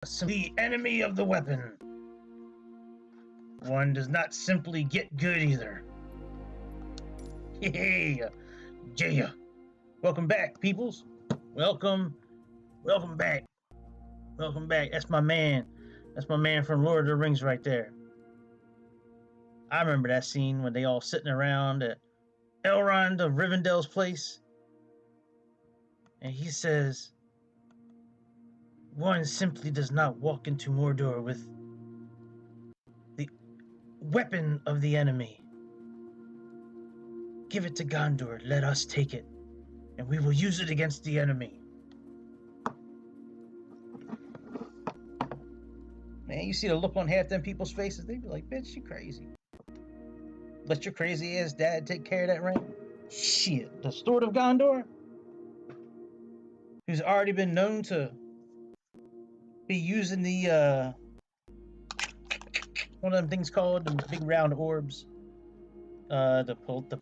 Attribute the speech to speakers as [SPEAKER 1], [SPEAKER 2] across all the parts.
[SPEAKER 1] The enemy of the weapon. One does not simply get good either. Hey, Jaya. Welcome back, peoples. Welcome back. Welcome back. That's my man. That's my man from Lord of the Rings right there. I remember that scene when they all sitting around at Elrond of Rivendell's place. And he says, one simply does not walk into Mordor with the weapon of the enemy. Give it to Gondor, let us take it, and we will use it against the enemy. Man, you see the look on half them people's faces, they be like, bitch, you crazy. Let your crazy ass dad take care of that ring? Shit, the Sword of Gondor? Who's already been known to be using the, one of them things called, the big round orbs. The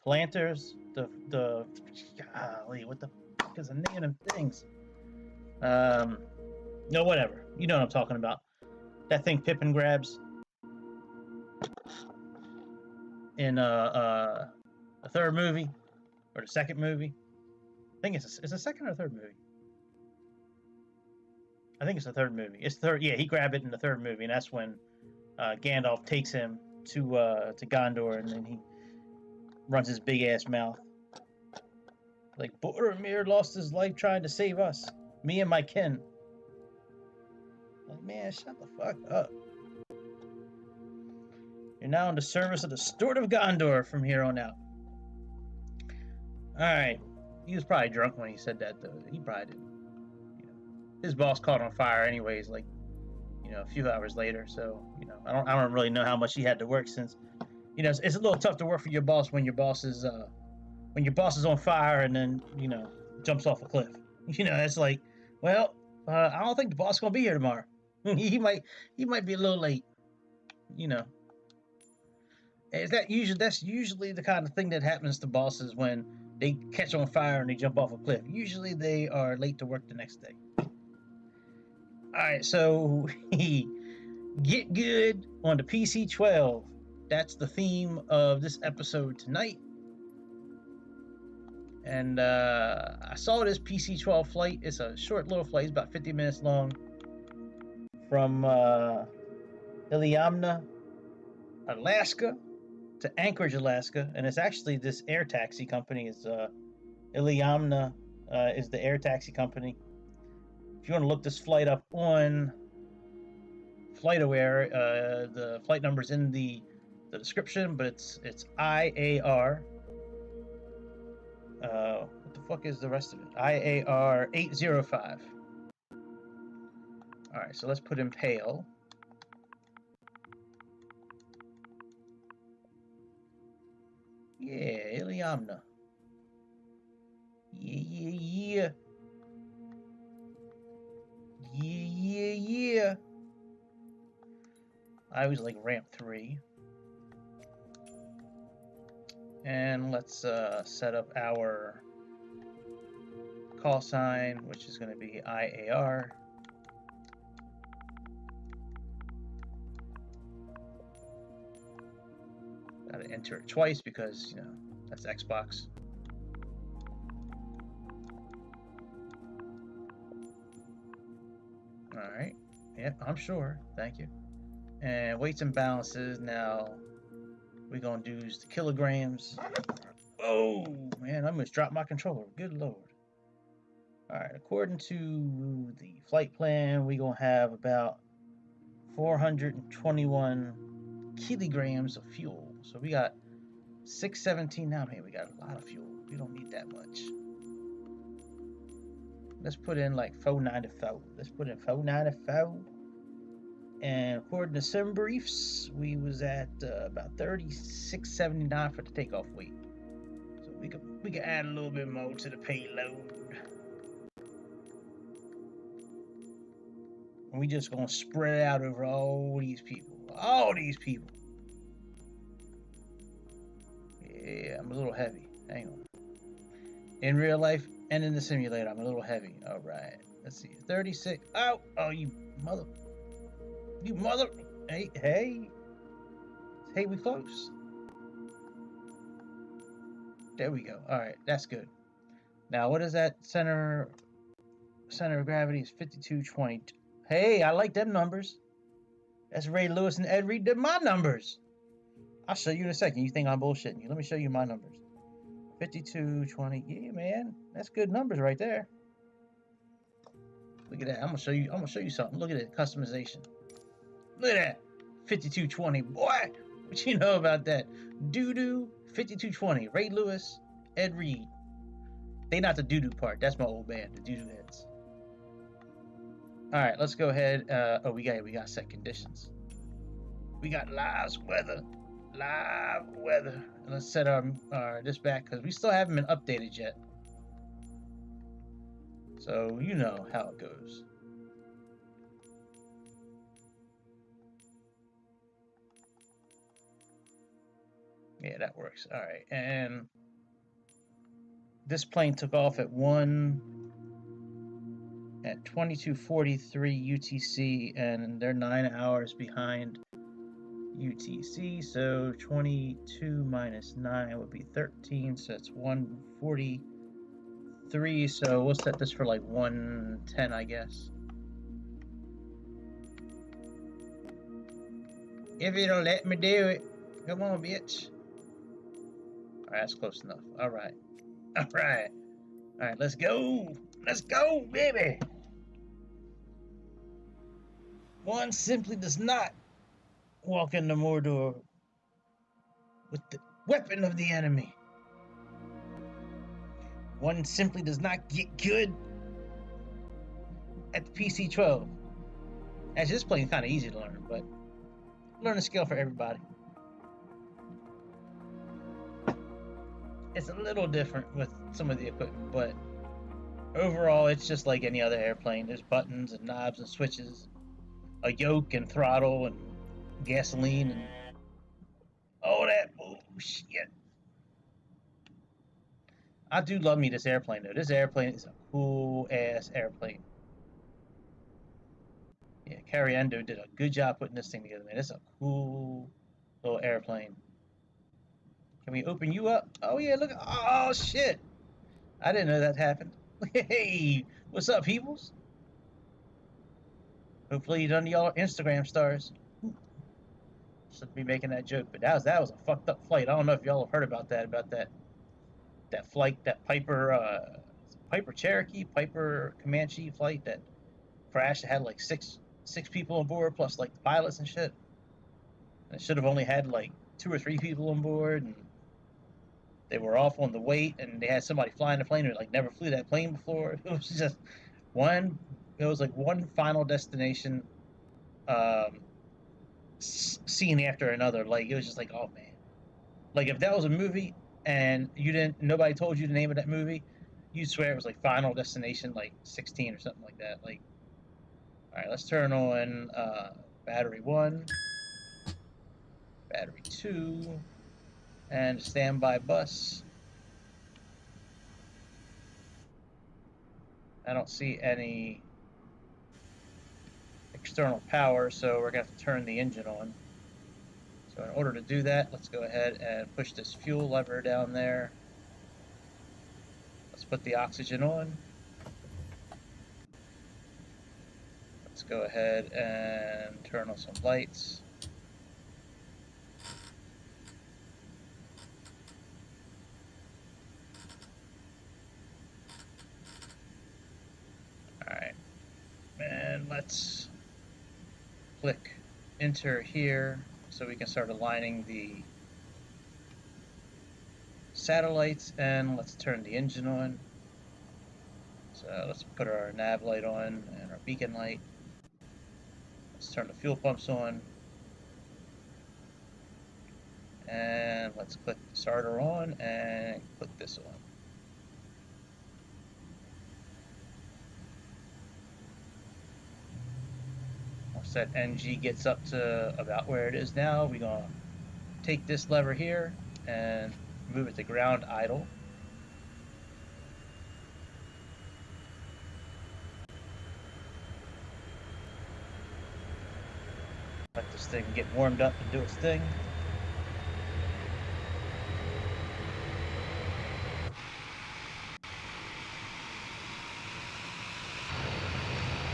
[SPEAKER 1] planters, golly, what the fuck is the name of them things? No, whatever. You know what I'm talking about. That thing Pippin grabs in the third movie or the second movie. I think it's a second or third movie. I think it's the third movie. It's third. Yeah, he grabbed it in the third movie, and that's when Gandalf takes him to Gondor, and then he runs his big ass mouth. Like, Boromir lost his life trying to save us. Me and my kin. Like, man, shut the fuck up. You're now in the service of the Sword of Gondor from here on out. Alright. He was probably drunk when he said that, though. He probably didn't. You know, his boss caught on fire anyways, like, you know, a few hours later. So, you know, I don't really know how much he had to work since, you know, it's a little tough to work for your boss when your boss is on fire and then, you know, jumps off a cliff. You know, it's like, well, I don't think the boss is gonna be here tomorrow. he might be a little late. You know, that's usually the kind of thing that happens to bosses when they catch on fire and they jump off a cliff. Usually they are late to work the next day. All right, so get good on the PC-12. That's the theme of this episode tonight. And I saw this PC-12 flight. It's a short little flight. It's about 50 minutes long from Iliamna, Alaska to Anchorage, Alaska. And it's actually this air taxi company. It's Iliamna is the air taxi company. If you want to look this flight up on FlightAware, the flight number's in the description, but it's IAR. What the fuck is the rest of it? IAR 805. Alright, so let's put in Pale. Yeah, Iliamna. Yeah. I always like ramp 3. And let's set up our call sign, which is going to be IAR. Got to enter it twice because, you know, that's Xbox. All right. Yep, I'm sure. Thank you. And weights and balances. Now we're going to use the kilograms. Oh, man, I almost dropped my controller. Good Lord. All right, according to the flight plan, we're going to have about 421 kilograms of fuel. So we got 617 now. Man, we got a lot of fuel. We don't need that much. Let's put in like 494. Let's put in 494. And according to some briefs, we was at about 3679 for the takeoff weight. So we can add a little bit more to the payload. And we just gonna spread it out over all these people. All these people. Yeah, I'm a little heavy. Hang on. In real life and in the simulator, I'm a little heavy. All right. Let's see. 36. Oh, you mother. You mother. Hey, hey. Hey, we close. There we go. All right, that's good. Now, what is that center of gravity? Is 5220. Hey, I like them numbers. That's Ray Lewis and Ed Reed. They're my numbers. I'll show you in a second. You think I'm bullshitting you. Let me show you my numbers. 5220. Yeah, man. That's good numbers right there. Look at that. I'm gonna show you something. Look at it. Customization. Look at that. 5220. Boy, what you know about that? Doo-doo. 5220. Ray Lewis, Ed Reed. They not the doo-doo part. That's my old band, the doo-doo heads. All right, let's go ahead. We got set conditions. We got live weather. And let's set our this back because we still haven't been updated yet. So you know how it goes. Yeah, that works. All right, and this plane took off at 22:43 UTC, and they're 9 hours behind UTC. So 22 minus 9 would be 13. So it's 143. So we'll set this for like 110, I guess. If it'll let me do it. Come on, bitch. All right, that's close enough. All right. Let's go. Let's go, baby. One simply does not walk into Mordor with the weapon of the enemy. One simply does not get good at the PC-12. Actually, this playing kind of easy to learn, but learn a skill for everybody. It's a little different with some of the equipment, but overall, it's just like any other airplane. There's buttons and knobs and switches, a yoke and throttle and gasoline and all that bullshit. I do love me this airplane, though. This airplane is a cool-ass airplane. Yeah, Cariendo did a good job putting this thing together, man. It's a cool little airplane. Can we open you up? Oh, yeah, look. Oh, shit. I didn't know that happened. Hey, what's up, peoples? Hopefully none of y'all are Instagram stars. Shouldn't be making that joke, but that was a fucked up flight. I don't know if y'all have heard about that flight, that Piper Cherokee, Piper Comanche flight that crashed. It had like six people on board plus like the pilots and shit. And it should have only had like 2 or 3 people on board, and they were off on the weight, and they had somebody flying the plane who like never flew that plane before. It was just one. It was like one final destination scene after another. Like it was just like, oh man. Like if that was a movie and nobody told you the name of that movie, you'd swear it was like Final Destination like 16 or something like that. Like, all right, let's turn on battery 1, battery 2, and standby bus. I don't see any external power, so we're gonna have to turn the engine on. So in order to do that, let's go ahead and push this fuel lever down there. Let's put the oxygen on. Let's go ahead and turn on some lights. Alright, and let's click enter here so we can start aligning the satellites, and let's turn the engine on. So let's put our nav light on and our beacon light. Let's turn the fuel pumps on. And let's click the starter on and click this on. Once that NG gets up to about where it is now, we're going to take this lever here and move it to ground idle. Let this thing get warmed up and do its thing.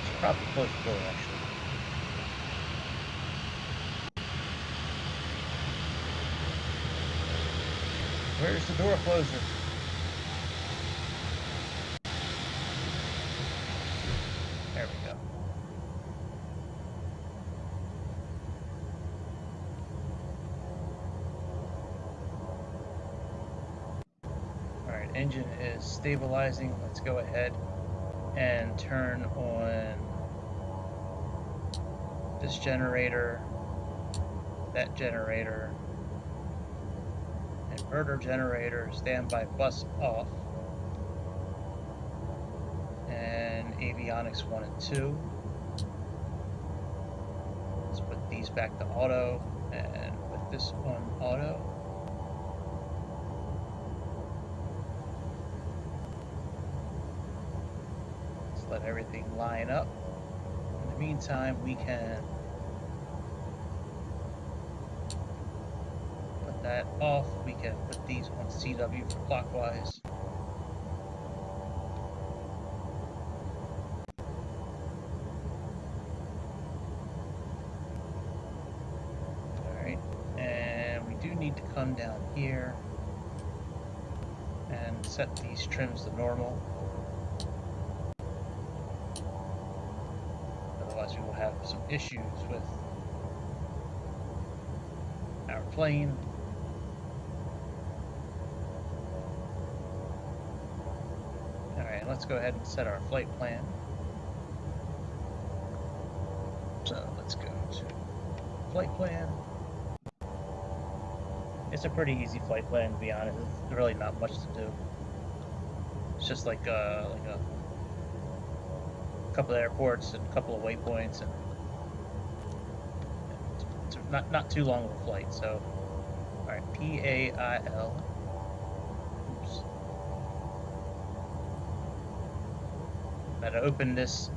[SPEAKER 1] Should probably close the door, actually. Where's the door closer? There we go. Alright, engine is stabilizing. Let's go ahead and turn on this generator, that generator, inverter generator, standby bus off, and avionics 1 and 2. Let's put these back to auto and put this on auto. Let's let everything line up. In the meantime, we can put that off. We can put these on CW for clockwise. Alright, and we do need to come down here and set these trims to normal. Otherwise we will have some issues with our plane. Alright, let's go ahead and set our flight plan. So let's go to flight plan. It's a pretty easy flight plan, to be honest. There's really not much to do. It's just like a couple of airports and a couple of waypoints, and it's not too long of a flight. So, all right, PAIL. Oops. Now to open this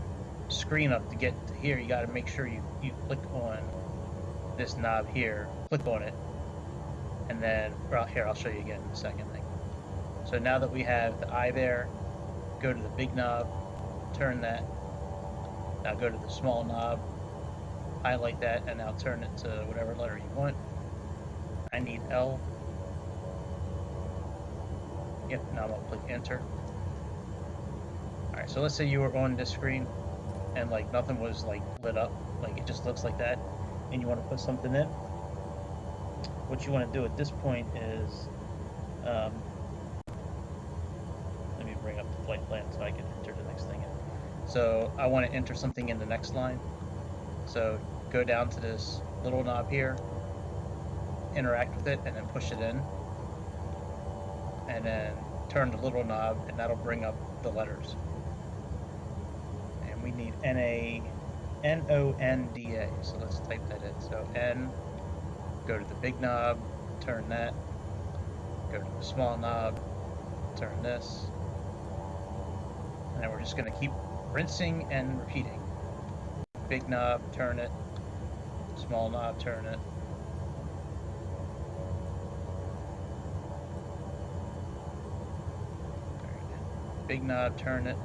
[SPEAKER 1] screen up to get to here, you got to make sure you click on this knob here. Click on it, and then here I'll show you again in a second. So now that we have the eye there, go to the big knob, turn that. Now go to the small knob, highlight that, and now turn it to whatever letter you want. I need L. Yep, now I'm gonna click enter. Alright, so let's say you were on this screen and like nothing was like lit up, like it just looks like that, and you want to put something in. What you want to do at this point is, let me bring up the flight plan so I can enter the next thing in. So I want to enter something in the next line. So go down to this little knob here, interact with it, and then push it in. And then turn the little knob, and that'll bring up the letters. And we need N-O-N-D-A. So let's type that in. So N, go to the big knob, turn that. Go to the small knob, turn this. And then we're just going to keep rinsing and repeating. Big knob, turn it. Small knob, turn it. Big knob, turn it.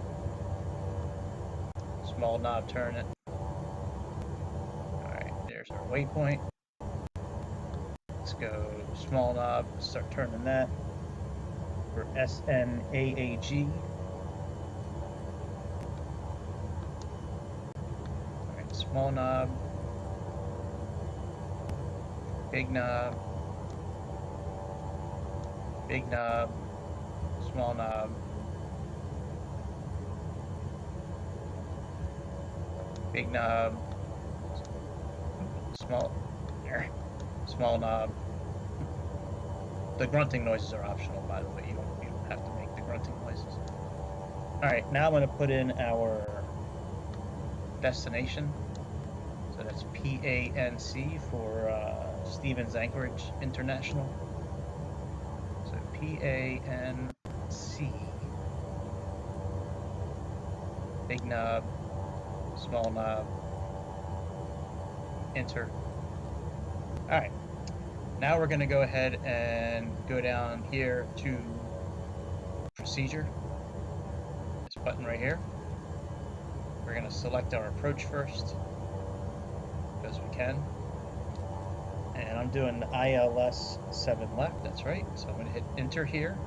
[SPEAKER 1] Small knob, turn it. Alright, there's our waypoint. Let's go small knob, start turning that. For SNAAG. Alright, small knob. Big knob. Big knob. Small knob. Big knob. Small knob. The grunting noises are optional, by the way. You don't have to make the grunting noises. Alright, now I'm going to put in our destination. So that's PANC for Stevens Anchorage International. So PANC. Big knob. Small knob. Enter. Alright, now we're going to go ahead and go down here to procedure, this button right here. We're going to select our approach first, because we can. And I'm doing the ILS 7 left, that's right. So I'm going to hit enter here.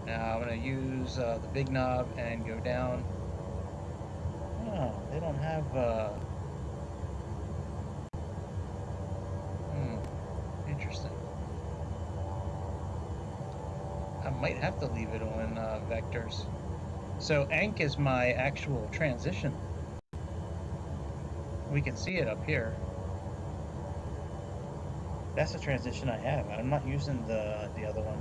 [SPEAKER 1] Now I'm going to use the big knob and go down. Oh, they don't have... Interesting. I might have to leave it on vectors. So ANK is my actual transition. We can see it up here. That's the transition I have. I'm not using the other one.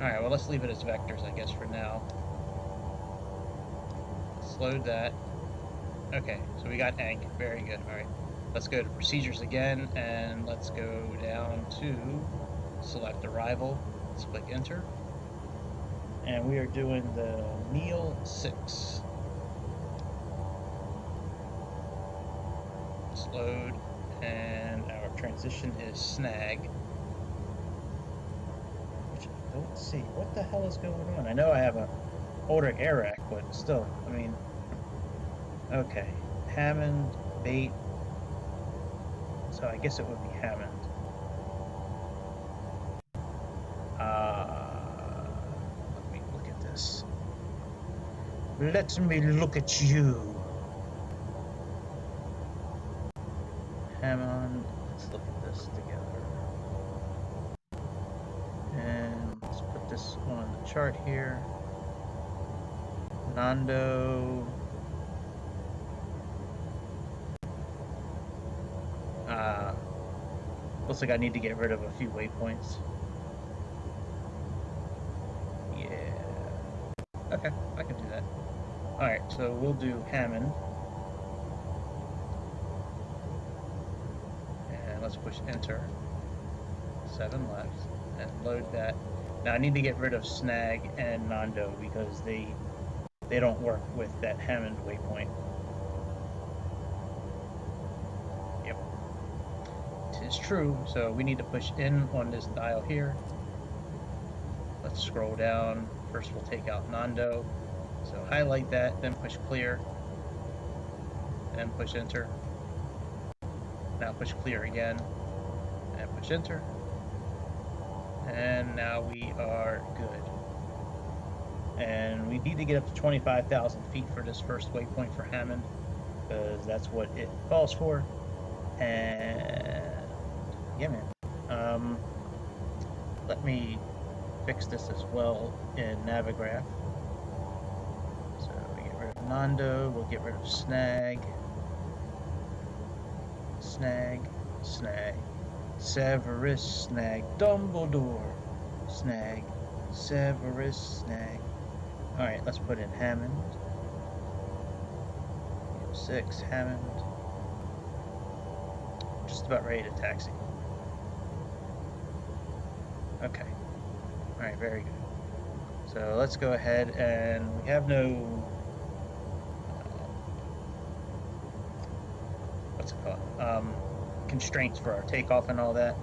[SPEAKER 1] Alright, well let's leave it as vectors, I guess, for now. Let's load that. Okay, so we got ANK. Very good. Alright. Let's go to procedures again, and let's go down to select arrival. Let's click enter. And we are doing the Neil 6. Let's load, and our transition is snag. Which I don't see. What the hell is going on? I know I have a older air rack, but still, I mean, okay. Hammond, bait. So I guess it would be Hammond. Let me look at this. Let me look at you. Hammond. Let's look at this together. And let's put this on the chart here. Nando. Looks like I need to get rid of a few waypoints. Yeah. Okay, I can do that. Alright, so we'll do Hammond. And let's push enter. 7 left. And load that. Now I need to get rid of Snag and Nando because they don't work with that Hammond waypoint. Is true, so we need to push in on this dial here. Let's scroll down. First we'll take out Nando, so highlight that, then push clear, and push enter. Now push clear again, and push enter, and now we are good. And we need to get up to 25,000 feet for this first waypoint for Hammond, because that's what it calls for. And yeah, man. Let me fix this as well in Navigraph. So we get rid of Nando, we'll get rid of Snag. Snag, Snag. Severus, Snag. Dumbledore, Snag. Severus, Snag. Alright, let's put in Hammond. 6, Hammond. Just about ready to taxi. Okay. Alright, very good. So let's go ahead, and we have no what's it called? Constraints for our takeoff and all that.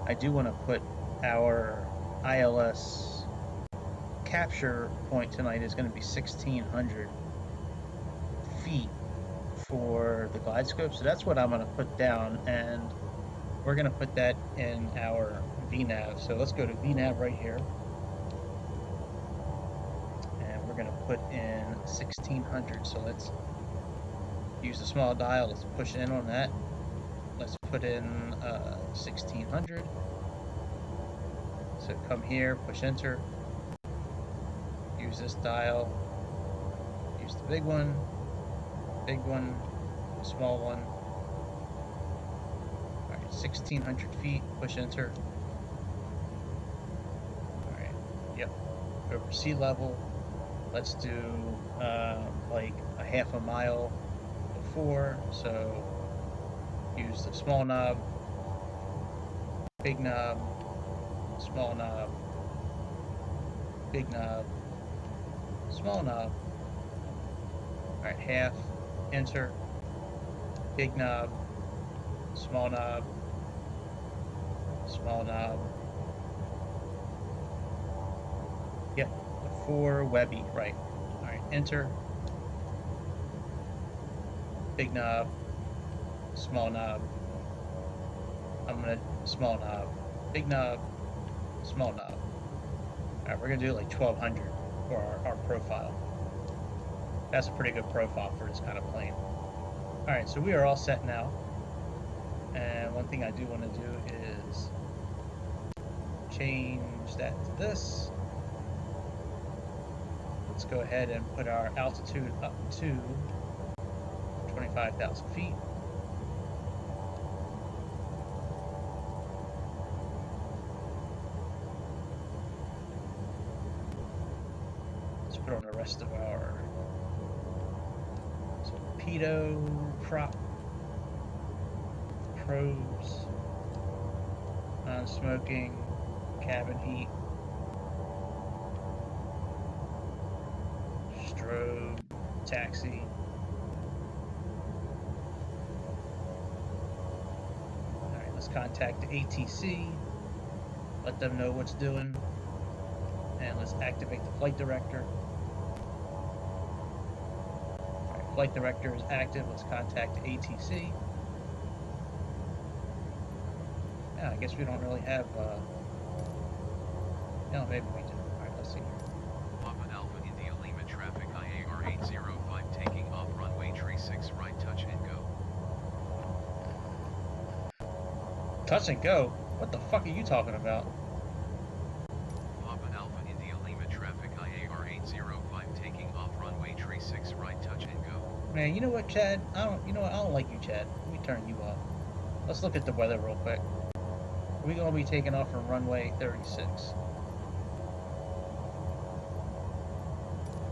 [SPEAKER 1] I do want to put our ILS capture point tonight is going to be 1,600 feet for the glide scope, so that's what I'm going to put down, and we're going to put that in our VNAV. So let's go to VNAV right here, and we're going to put in 1,600. So let's use the small dial. Let's push in on that. Let's put in 1,600. So come here, push enter, use this dial, use the big one, small one. Alright, 1,600 feet, push enter. Alright, yep, over sea level. Let's do like a half a mile before, so use the small knob, big knob, small knob, big knob, small knob. Alright, half, enter. big knob, small knob, small knob. Yep, the 4 Webby, right. Alright, enter. Big knob, small knob. I'm gonna small knob, big knob, small knob. Alright, we're gonna do like 1200 for our profile. That's a pretty good profile for this kind of plane. Alright, so we are all set now. And one thing I do want to do is change that to this. Let's go ahead and put our altitude up to 25,000 feet. Let's put on the rest of our torpedo prop, probes, non-smoking, cabin heat, strobe, taxi. Alright, let's contact the ATC, let them know what's doing, and let's activate the flight director. Alright, flight director is active, let's contact the ATC. Yeah, I guess we don't really have, no, maybe we do. Alright, let's see here.
[SPEAKER 2] Papa Alpha India Lima traffic IAR 805 taking off runway 36 right touch and go.
[SPEAKER 1] Touch and go? What the fuck are you talking about?
[SPEAKER 2] Papa Alpha India Lima traffic IAR 805 taking off runway 36 right touch and go.
[SPEAKER 1] Man, you know what, Chad? I don't like you, Chad. Let me turn you off. Let's look at the weather real quick. We're gonna be taking off from runway 36.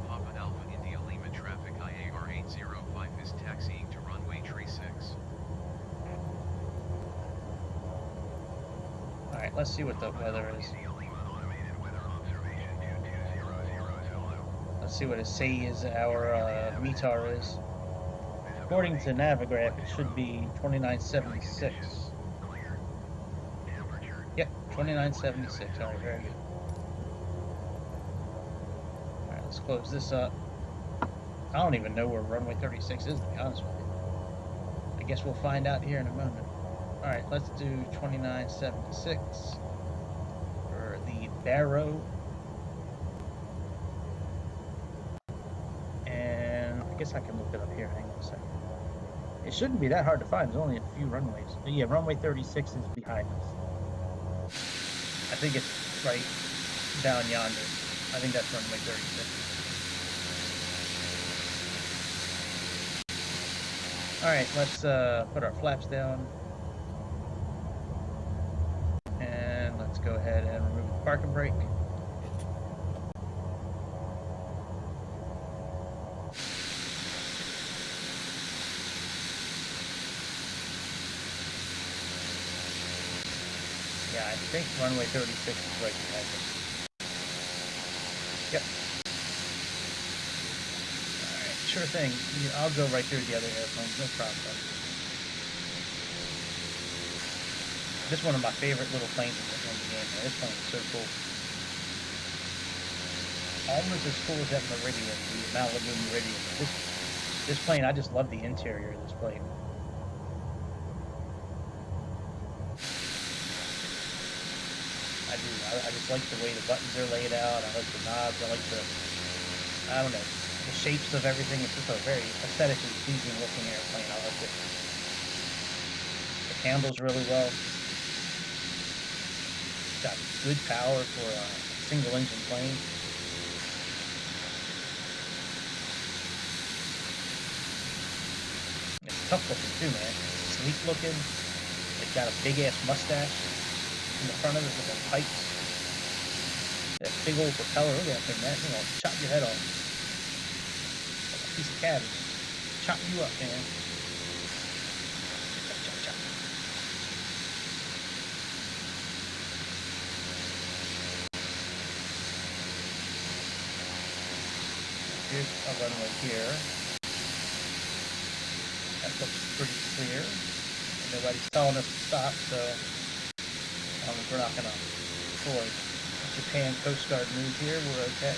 [SPEAKER 2] Papa Alpha India Lima traffic IAR 805 is taxiing to runway 36.
[SPEAKER 1] Alright, let's see what the weather is. Let's see what it says our METAR is. According to Navigraph, it should be 2976. Yep, 2976. Alright, very good. Alright, let's close this up. I don't even know where runway 36 is, to be honest with you. I guess we'll find out here in a moment. Alright, let's do 2976 for the Barrow. And I guess I can look it up here. Hang on a second. It shouldn't be that hard to find. There's only a few runways. But yeah, runway 36 is behind us. I think it's right down yonder. I think that's runway 36. Alright, let's put our flaps down. And let's go ahead and remove the parking brake. Yeah, I think runway 36 is right behind us. Yep. Alright, sure thing. I'll go right through the other airplanes, no problem. This is one of my favorite little planes in the game. This plane is so cool. Almost as cool as that Meridian, the Malibu Meridian. This plane, I just love the interior of this plane. I just like the way the buttons are laid out. I like the knobs. I like I don't know, the shapes of everything. It's just a very aesthetically pleasing looking airplane. I like it. It handles really well. It's got good power for a single engine plane. It's tough looking too, man. It's sleek looking. It's got a big ass mustache in the front of it with the pipes. That big old propeller, look at that thing, man. It's gonna chop your head off. Like a piece of cabbage. Chop you up, man. Chop, chop, chop. Here's a runway here. That looks pretty clear. And nobody's telling us to stop, so we're not going to pull a Japan Coast Guard move here. We're okay.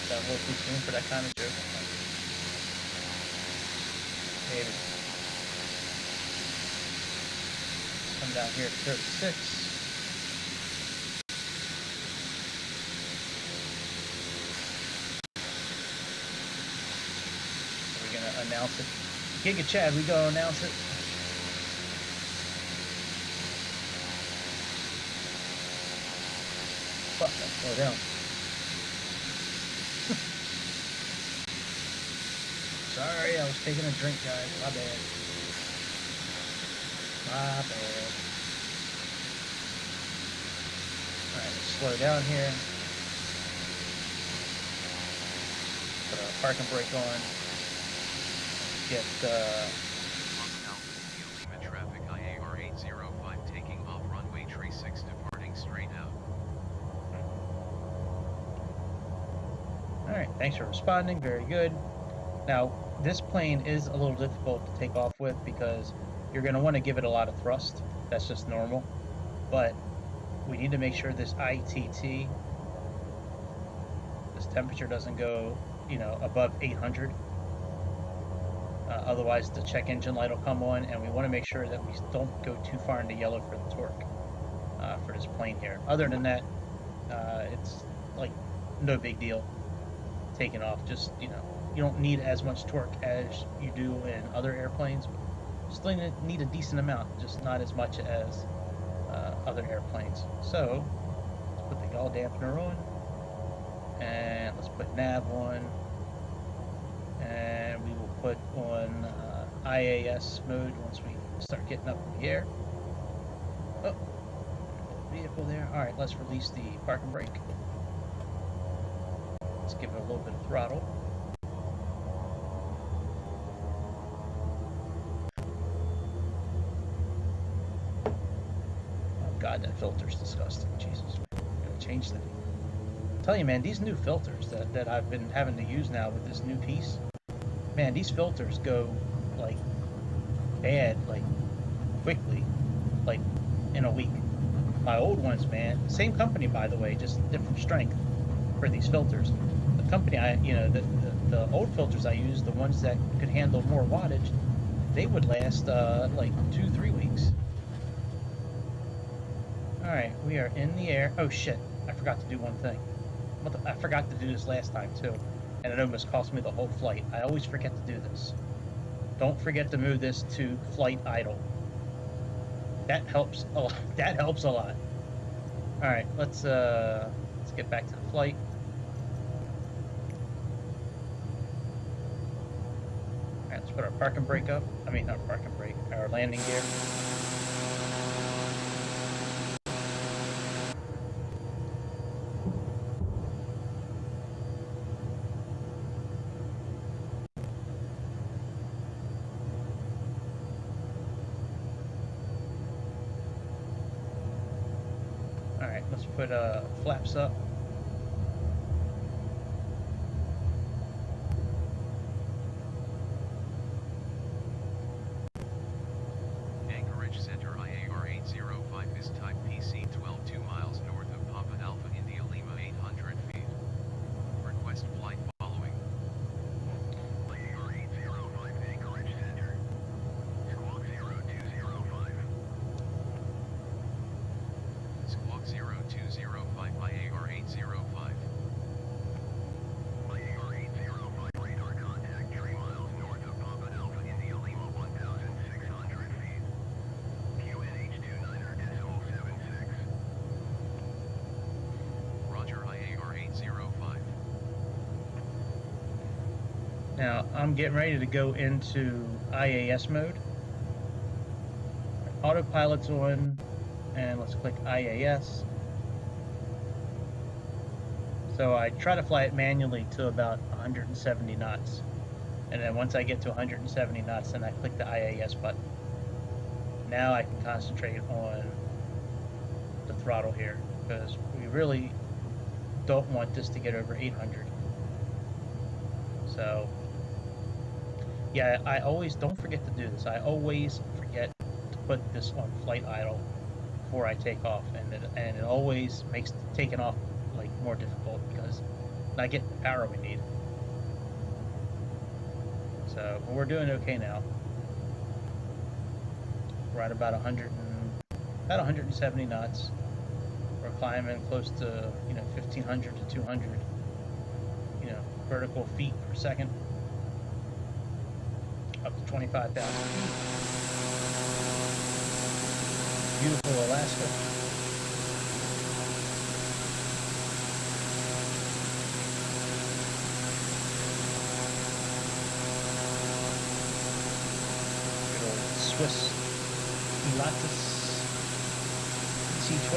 [SPEAKER 1] Got a little too soon for that kind of joke. Maybe. Come down here to 36. We're going to announce it. Giga Chad, we go announce it. Fuck, slow down. Sorry, I was taking a drink, guys. My bad. My bad. Alright, let's slow down here. Put our parking brake on. Get
[SPEAKER 2] Lima traffic IAR 805 taking off runway 36 departing straight out.
[SPEAKER 1] Alright, thanks for responding. Very good. Now, this plane is a little difficult to take off with because you're going to want to give it a lot of thrust. That's just normal. But we need to make sure this ITT, this temperature doesn't go, above 800. Otherwise, the check engine light will come on, and we want to make sure that we don't go too far into yellow for the torque for this plane here. Other than that, it's like no big deal taking off. Just, you don't need as much torque as you do in other airplanes. Still need a decent amount, just not as much as other airplanes. So let's put the yaw dampener on, and let's put nav on, and we will put on IAS mode once we start getting up in the air. Oh, vehicle there. All right, let's release the parking brake. Let's give it a little bit of throttle. God, that filter's disgusting. Jesus, I'm gonna change that. I tell you, man, these new filters that I've been having to use now with this new piece, man, these filters go like bad, like quickly, like in a week. My old ones, man, same company by the way, just different strength for these filters. The company the old filters I used, the ones that could handle more wattage, they would last like 2-3 weeks. Alright, we are in the air. Oh shit, I forgot to do one thing. I forgot to do this last time too, and it almost cost me the whole flight. I always forget to do this. Don't forget to move this to flight idle. That helps a lot. That helps a lot. Alright, let's get back to the flight. Alright, let's put our parking brake up. I mean, not parking brake, our landing gear. Let's put flaps up.
[SPEAKER 2] Anchorage Center IAR 805 is type PC-12 2 miles north of Papa Alpha India Lima 800 feet. Request flight following. IAR 805 Anchorage Center. Squawk 0205. Squawk 0205 IAR 805. IAR 805 radar contact 3 miles north of Papa Alpha India Lima 1,600 feet. QNH 29er.076. Roger IAR 805.
[SPEAKER 1] Now, I'm getting ready to go into IAS mode. Autopilot's on, and let's click IAS. So I try to fly it manually to about 170 knots. And then once I get to 170 knots, then I click the IAS button. Now I can concentrate on the throttle here, because we really don't want this to get over 800. So Yeah, I always don't forget to do this. I always forget to put this on flight idle before I take off, and it always makes taking off like more difficult because not getting the power we need. So, but we're doing okay now. We're at about 170 knots. We're climbing close to 1,500 to 200 vertical feet per second, up to 25,000 feet. Beautiful Alaska. Good old Swiss Pilatus PC-12.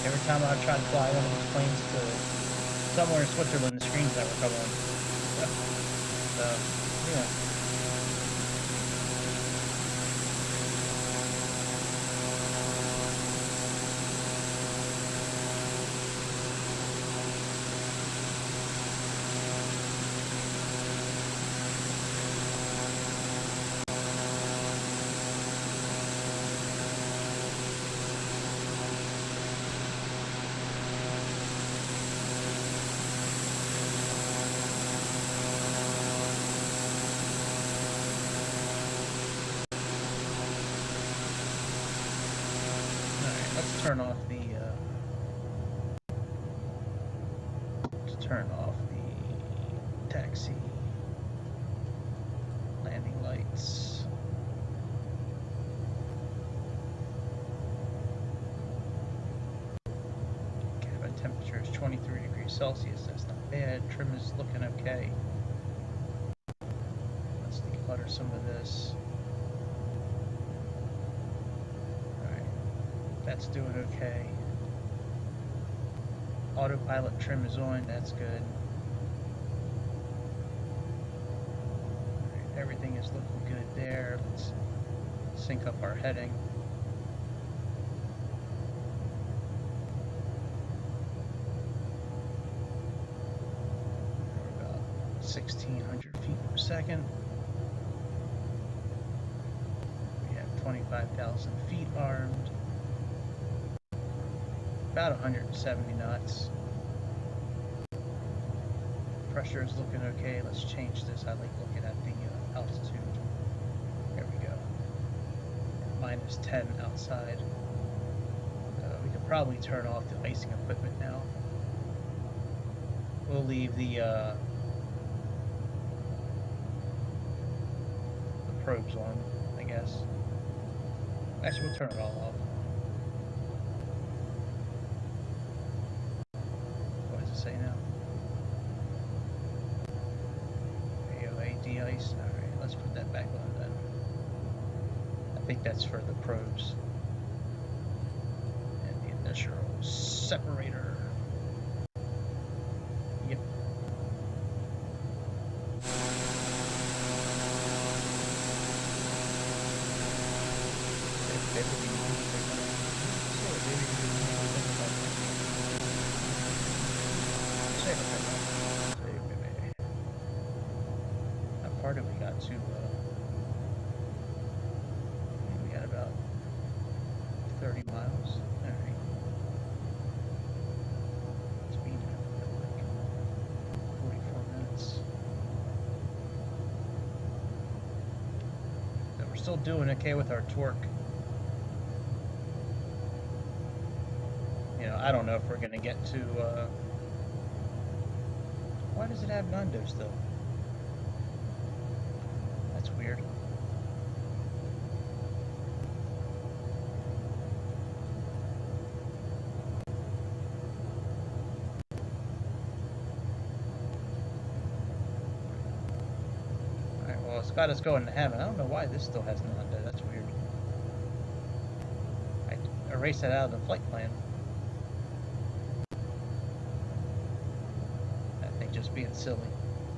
[SPEAKER 1] Every time I try to fly one of these planes to somewhere in Switzerland, the screens never come on. So, yeah. Let's turn off the taxi landing lights. Cabin temperature is 23 degrees Celsius. That's not bad. Trim is looking okay. Let's declutter some of this. That's doing okay. Autopilot trim is on, that's good. Right, everything is looking good there. Let's sync up our heading. We're about 1,600 feet per second. We have 25,000 feet armed. About 170 knots. Pressure is looking okay. Let's change this. I like looking at the altitude. There we go. -10 outside. We could probably turn off the icing equipment now. We'll leave the probes on, I guess. Actually, we'll turn it all off. Say now. AOA de-ice. Alright, let's put that back on then. I think that's for the probes. And the initial separator. Yep. How far did we got to? We got about 30 miles. Alright. It's been like 44 minutes. So we're still doing okay with our torque. I don't know if we're going to get to why does it have Nando still? That's weird. Alright, well, it's got us going to heaven. I don't know why this still has Nando. That's weird. I erased that out of the flight plan. Just being silly.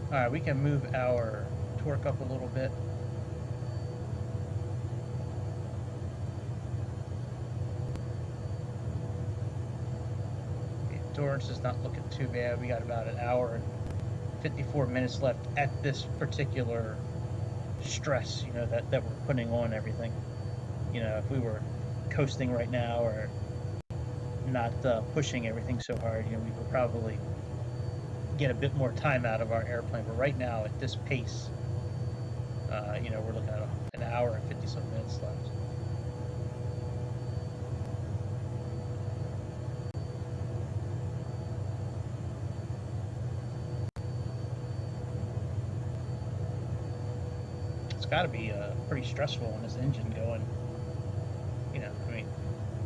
[SPEAKER 1] Alright, we can move our torque up a little bit. The endurance is not looking too bad. We got about an hour and 54 minutes left at this particular stress, you know, that we're putting on everything. You know, if we were coasting right now or not pushing everything so hard, you know, we would probably get a bit more time out of our airplane. But right now, at this pace, you know, we're looking at an hour and 50-some minutes left. It's got to be pretty stressful when this engine going, you know, I mean,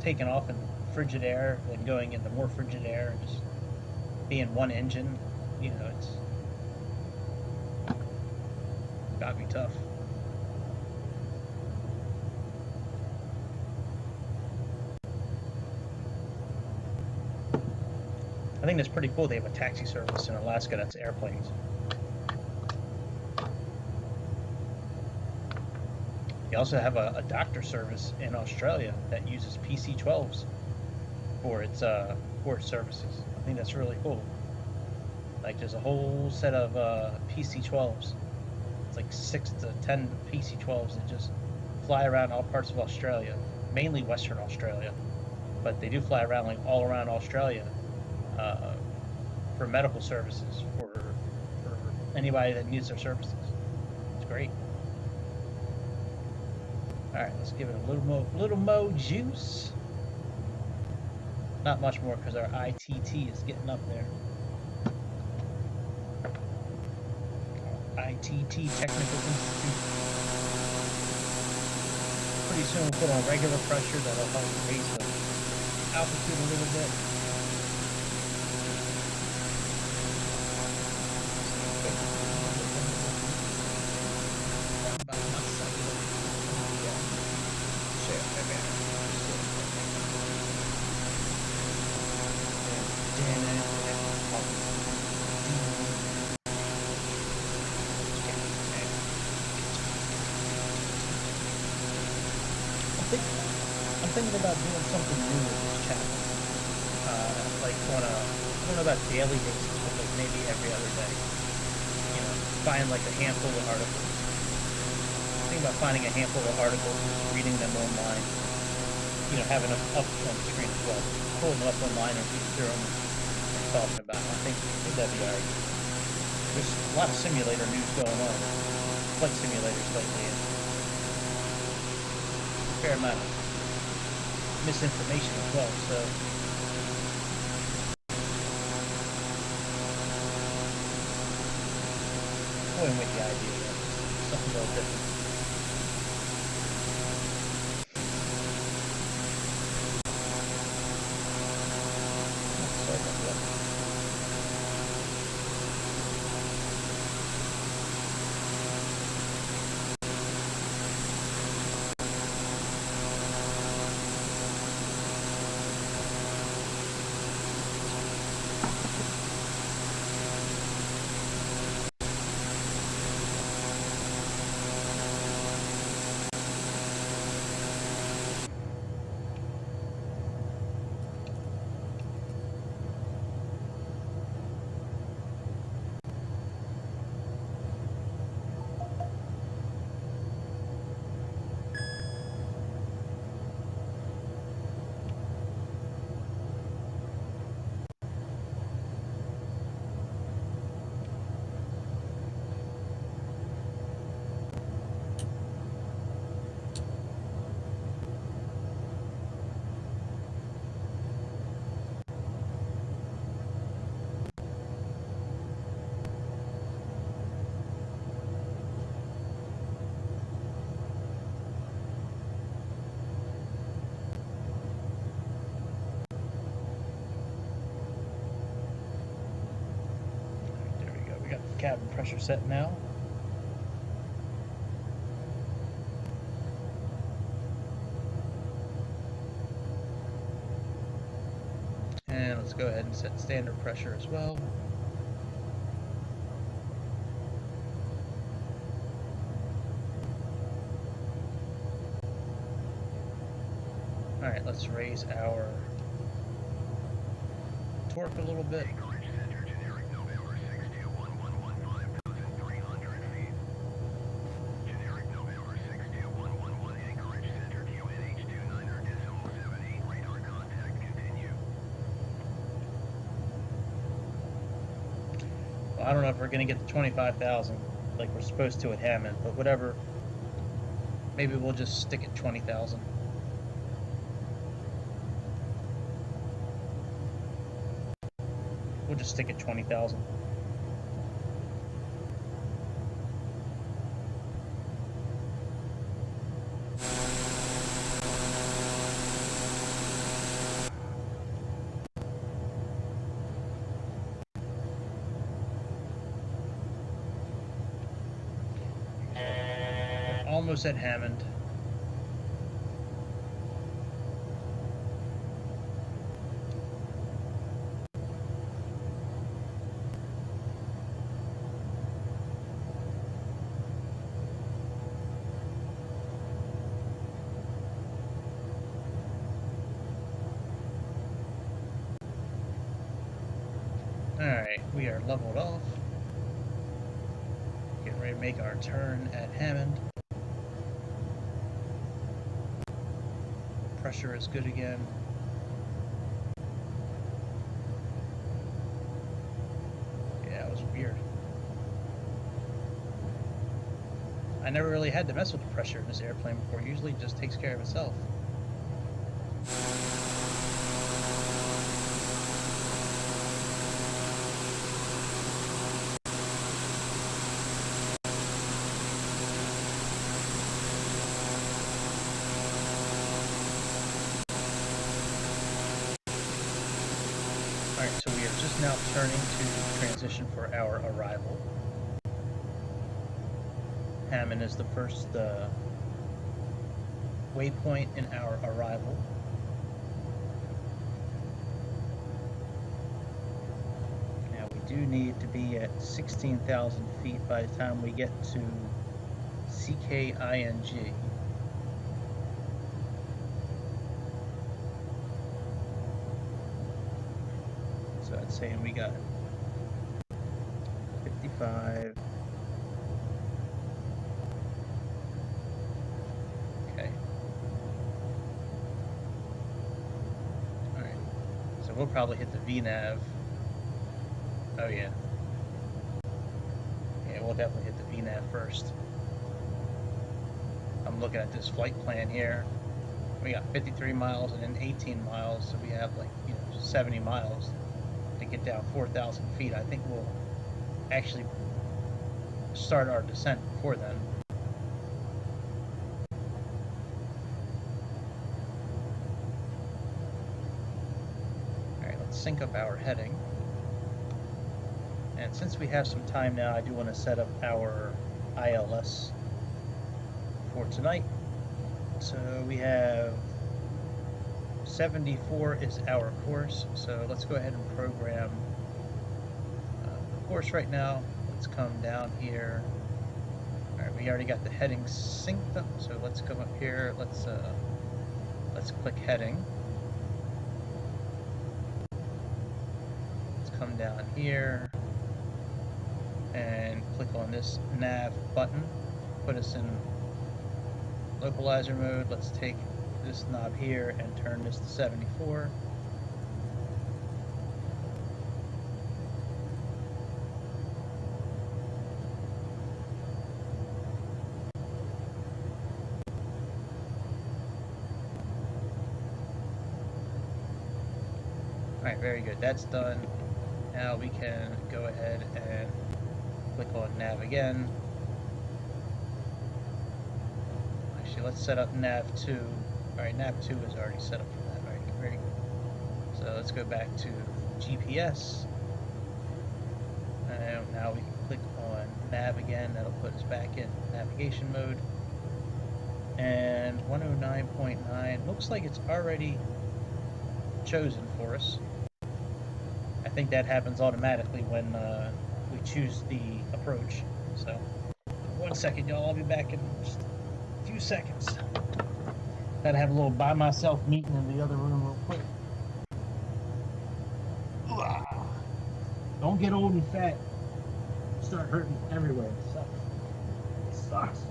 [SPEAKER 1] taking off in frigid air, then going into more frigid air, and just being one engine, you know, it's got to be tough. I think that's pretty cool. They have a taxi service in Alaska that's airplanes. They also have a doctor service in Australia that uses PC-12s for its services. I think that's really cool. Like, there's a whole set of PC-12s. It's like 6 to 10 PC-12s that just fly around all parts of Australia, mainly Western Australia, but they do fly around like all around Australia for medical services for anybody that needs their services. It's great. All right, let's give it a little more juice. Not much more because our ITT is getting up there. ITT Technical Institute. Pretty soon we'll put on regular pressure that'll help raise the altitude a little bit. I'm thinking about doing something new with this channel. Like on a, I don't know about daily basis, but like maybe every other day. You know, find like a handful of articles. Think about finding a handful of articles, reading them online. You know, having them up on the screen as well. Pulling them up online and reading through them and talking about them. I think that'd be alright. There's a lot of simulator news going on. Flight simulators lately. And a fair amount of misinformation as well, so toying with the idea of something a little different. Sorry about that. Cabin pressure set now. And let's go ahead and set standard pressure as well. All right, let's raise our torque a little bit. Well, I don't know if we're gonna get the 25,000 like we're supposed to at Hammond, but whatever. Maybe we'll just stick at 20,000. We'll just stick at 20,000. Almost at Hammond. Alright, we are leveled off. Getting ready to make our turn at Hammond. Pressure is good again. Yeah, it was weird. I never really had to mess with the pressure in this airplane before. Usually it just takes care of itself. Alright, so we are just now turning to transition for our arrival. Hammond is the first waypoint in our arrival. Now we do need to be at 16,000 feet by the time we get to CKING. So that's saying we got 55. Okay. Alright. So we'll probably hit the VNAV. Oh yeah. Yeah, we'll definitely hit the VNAV first. I'm looking at this flight plan here. We got 53 miles and then 18 miles, so we have like, 70 miles to get down 4,000 feet. I think we'll actually start our descent before then. Alright, let's sync up our heading. And since we have some time now, I do want to set up our ILS for tonight. So we have 74 is our course, so let's go ahead and program the course right now. Let's come down here. Alright, we already got the heading synced up, so let's come up here. Let's click heading. Let's come down here and click on this nav button. Put us in localizer mode. Let's take this knob here and turn this to 74. Alright, very good. That's done. Now we can go ahead and click on nav again. Actually, let's set up nav 2. Alright, nav 2 is already set up for that. Alright, very good. So let's go back to GPS. And now we can click on nav again. That'll put us back in navigation mode. And 109.9 looks like it's already chosen for us. I think that happens automatically when we choose the approach. So, 1 second, y'all. I'll be back in just a few seconds. Gotta have a little by myself meeting in the other room real quick. Don't get old and fat. Start hurting everywhere. It sucks. It sucks.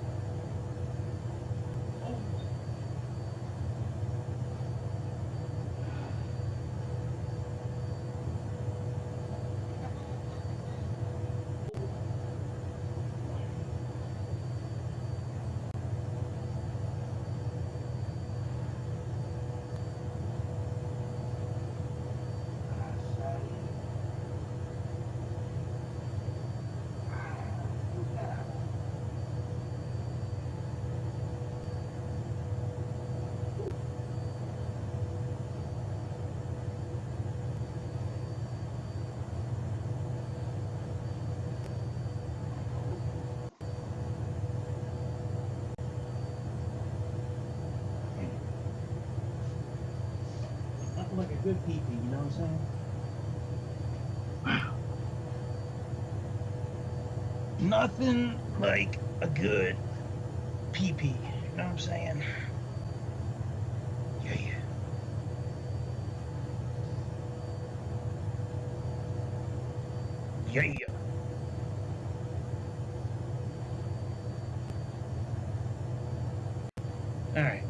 [SPEAKER 1] good PP, you know what I'm saying? Nothing like a good PP, you know what I'm saying? Yeah. Yeah. All right.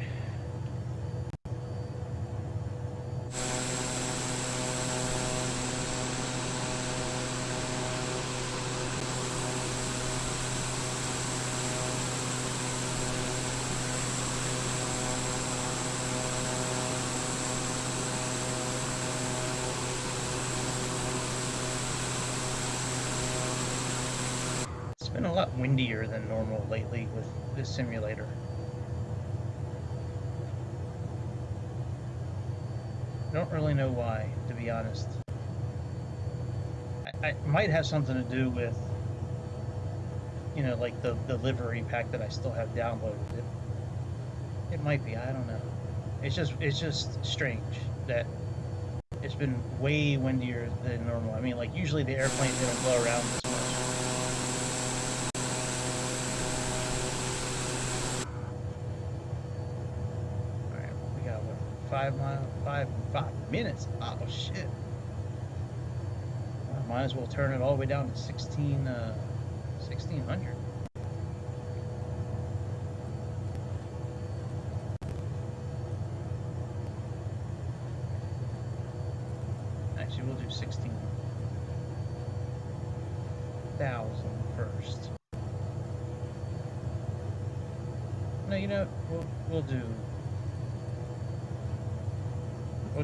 [SPEAKER 1] It's been a lot windier than normal lately with this simulator. I don't really know why, to be honest. I might have something to do with, you know, like the livery pack that I still have downloaded. It might be, I don't know. It's just strange that it's been way windier than normal. I mean, like usually the airplanes they don't blow around this much. All right, we got what, 5 minutes. Oh shit! I might as well turn it all the way down to 1600. Actually, we'll do 16,000 first. No, you know, we'll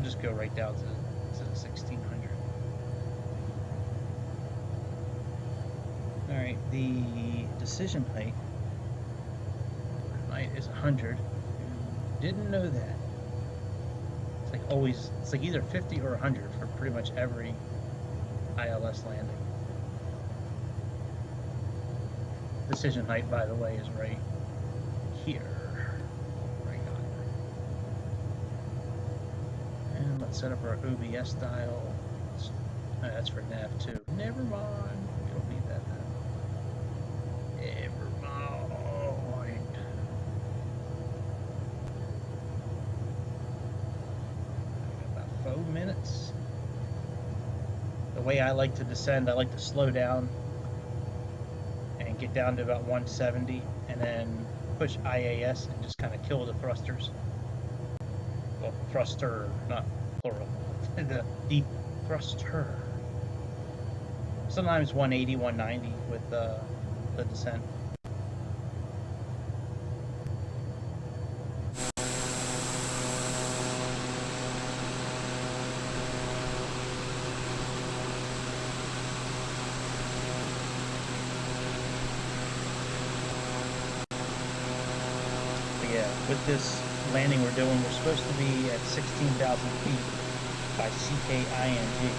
[SPEAKER 1] just go right down to 1600. All right, the decision height is 100. Didn't know that. It's like always, it's like either 50 or 100 for pretty much every ILS landing. Decision height, by the way, is right here. Right on. And let's set up our OBS dial. That's for nav 2. Never mind. We don't need that now. Never mind. About 4 minutes. The way I like to descend, I like to slow down and get down to about 170 and then push IAS and just kind of kill the thrusters. Well, thruster, not plural. The deep thruster. Sometimes 180, 190 with the descent. With this landing we're doing, we're supposed to be at 16,000 feet by CKING.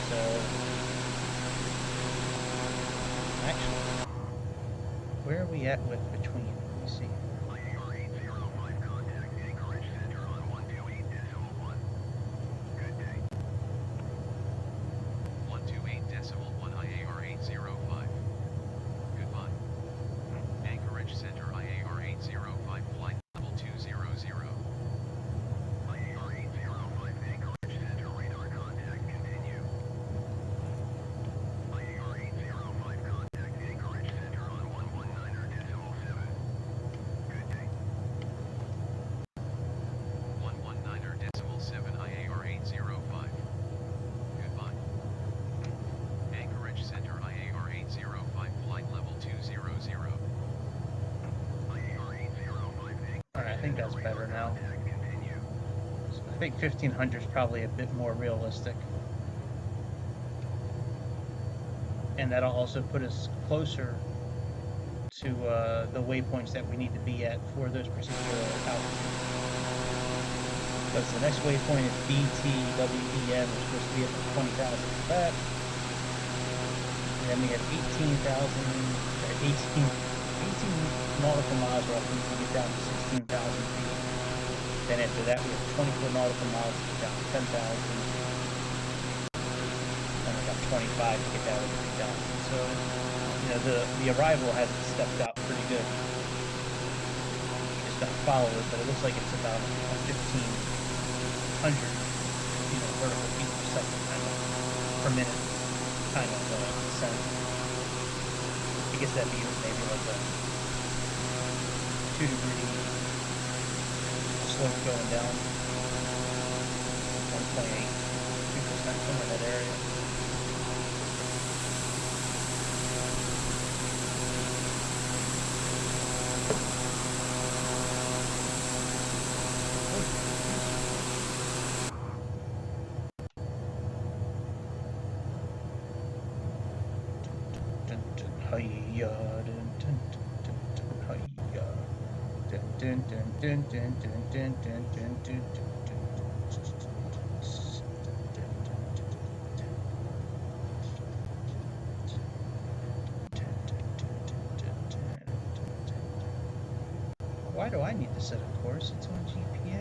[SPEAKER 1] So, actually, where are we at with between? Let me see. I think that's better now. I think 1500 is probably a bit more realistic. And that'll also put us closer to the waypoints that we need to be at for those particular altitudes. Because the next waypoint is BTWEM, we're supposed to be at 20,000 flat. And then we have 18 nautical miles roughly to get down to 16,000 feet. Then after that, we have 24 nautical miles to get down to 10,000. And we got 25 to get down to 3,000. So, you know, the arrival hasn't stepped out pretty good. You just gotta follow it, but it looks like it's about a 1,500, you know, vertical feet per second kind of per minute kind of descent. I guess that'd be maybe like a 2-degree slope going down, 1.8, 2%, somewhere in that area. Why do I need to set a course? It's on GPS. I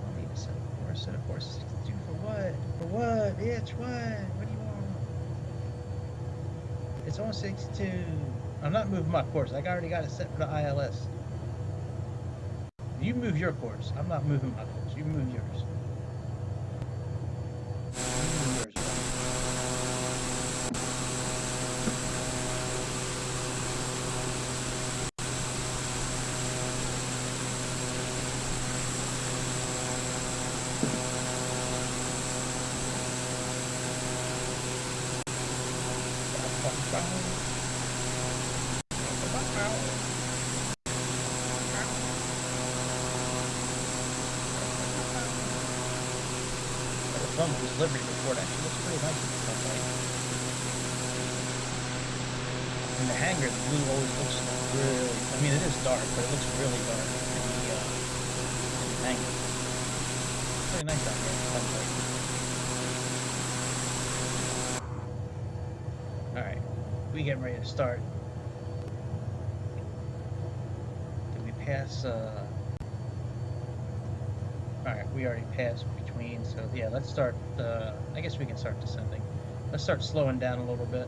[SPEAKER 1] don't need to set a course. Set a course 62 for what? For what, bitch? What? What do you want? It's on 62. I'm not moving my course. I already got it set for the ILS. You move your course. I'm not moving my course. You move yours. You move yours. This livery report actually looks pretty nice in this light. In the hangar, the blue always looks really, I mean, it is dark, but it looks really dark in the hangar. It's pretty nice out here in the sunlight. Alright, we getting ready to start. Did we pass, alright, we already passed between, so yeah, let's start, I guess we can start descending. Let's start slowing down a little bit.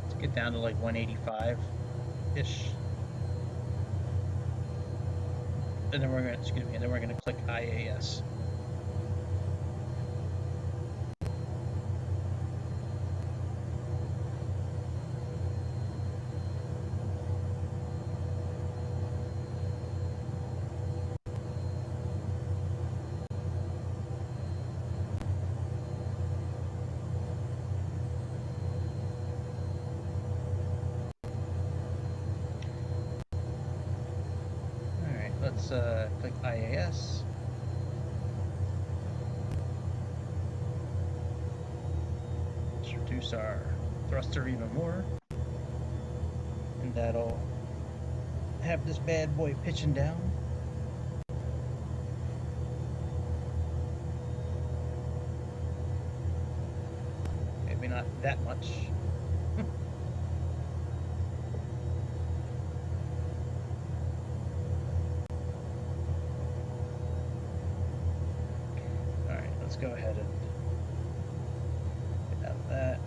[SPEAKER 1] Let's get down to like 185-ish. And then we're gonna, excuse me, and then we're gonna click IAS. Let's click IAS. Let's reduce our thruster even more. And that'll have this bad boy pitching down. Maybe not that much. Let's go ahead and get out of that.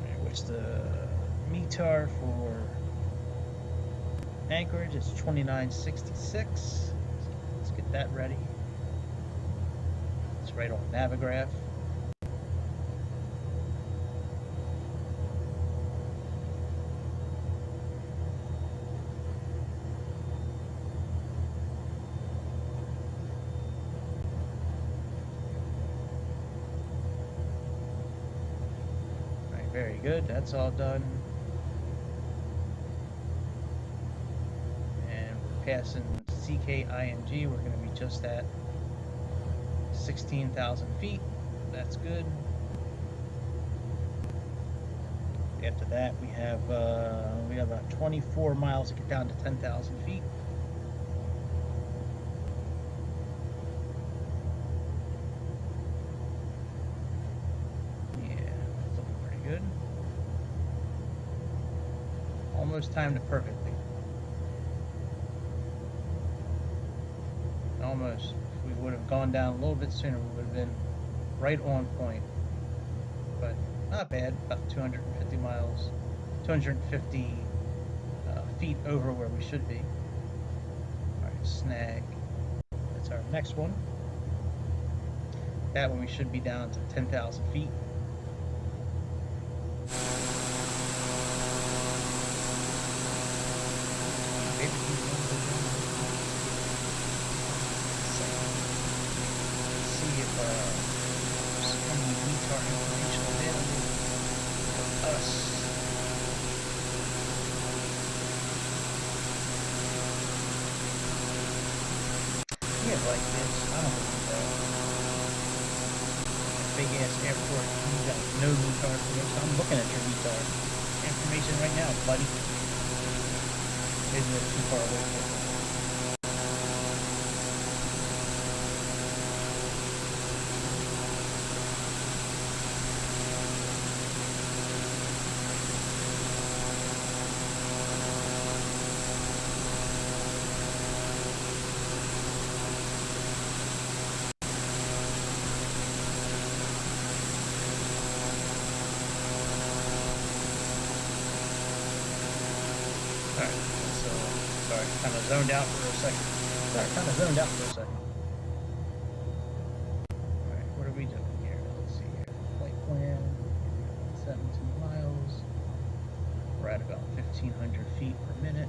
[SPEAKER 1] Alright, what's the METAR for Anchorage? It's 2966. Let's get that ready. It's right on Navigraph. Very good, that's all done. And we're passing CKING, we're going to be just at 16,000 feet. That's good. After that, we have about 24 miles to get down to 10,000 feet. Yeah, that's looking pretty good. Almost timed it perfectly. Almost. If we would have gone down a little bit sooner, we would have been right on point. But not bad. About 250 miles, 250 feet over where we should be. All right, snag. That's our next one. That one we should be down to 10,000 feet. See if there's any retard information available for us. Yeah, like this. I don't believe that. Big ass airport. You got no retard information. I'm looking at your retard information right now, buddy. Maybe we're too far away from it. Kind of zoned out for a second. Alright, what are we doing here? Let's see here. Flight plan, 17 miles. We're at about 1,500 feet per minute.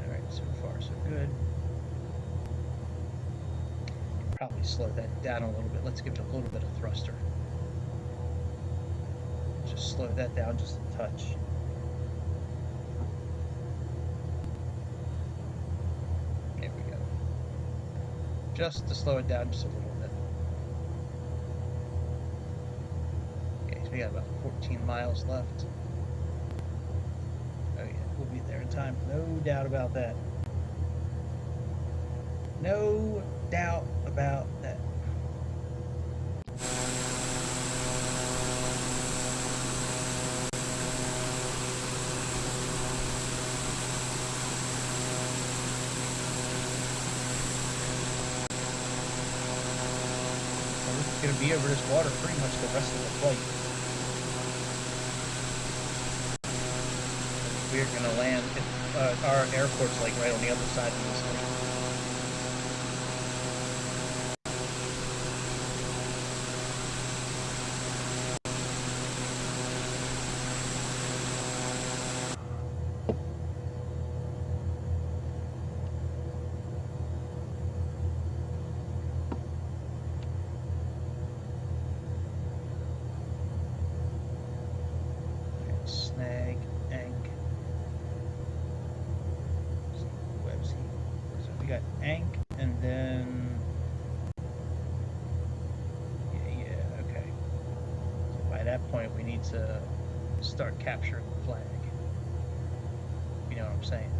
[SPEAKER 1] Alright, so far so good. Probably slow that down a little bit. Let's give it a little bit of thruster. Just slow that down just a touch. There we go. Just to slow it down just a little bit. Okay, so we got about 14 miles left. Oh yeah, we'll be there in time. No doubt about that. No doubt about that. Going to be over this water pretty much the rest of the flight. We're going to land if our airport's like right on the other side of this thing. Snag, ank. Websy. So we got ank, and then yeah, okay. So by that point, we need to start capturing the flag. You know what I'm saying?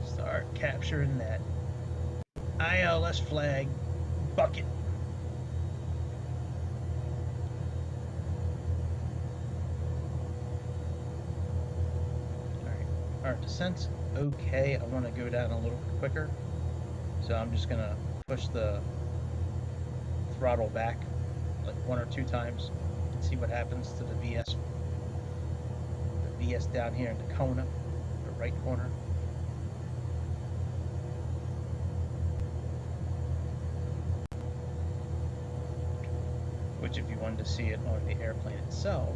[SPEAKER 1] Start capturing that ILS flag bucket. Our descent's okay. I want to go down a little bit quicker, so I'm just gonna push the throttle back like 1 or 2 times and see what happens to the VS. The VS down here in the Kona, the right corner. Which, if you wanted to see it on the airplane itself,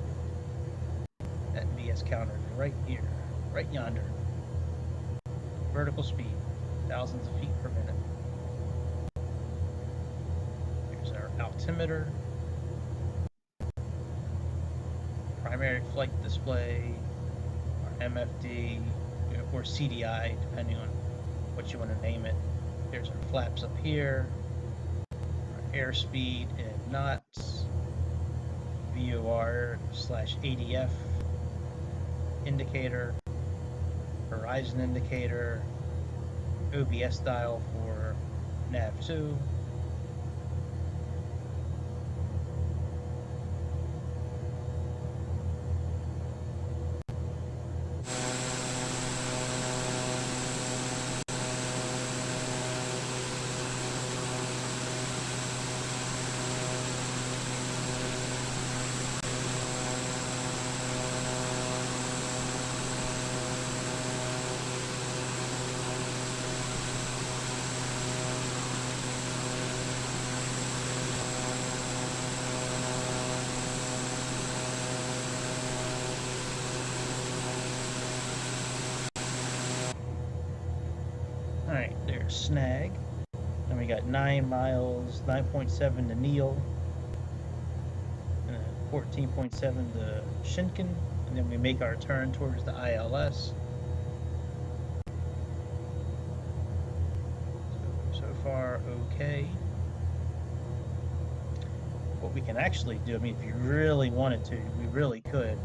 [SPEAKER 1] that VS counter is right here. Right yonder. Vertical speed, thousands of feet per minute. Here's our altimeter. primary flight display, our MFD, or CDI, depending on what you want to name it. There's our flaps up here, our airspeed in knots, VOR/ADF indicator, horizon indicator, OBS dial for nav2. Alright, there's snag. Then we got 9 miles, 9.7 to Neil, and 14.7 to Shinkin, and then we make our turn towards the ILS. So far, okay. What we can actually do, I mean, if you really wanted to, we really could.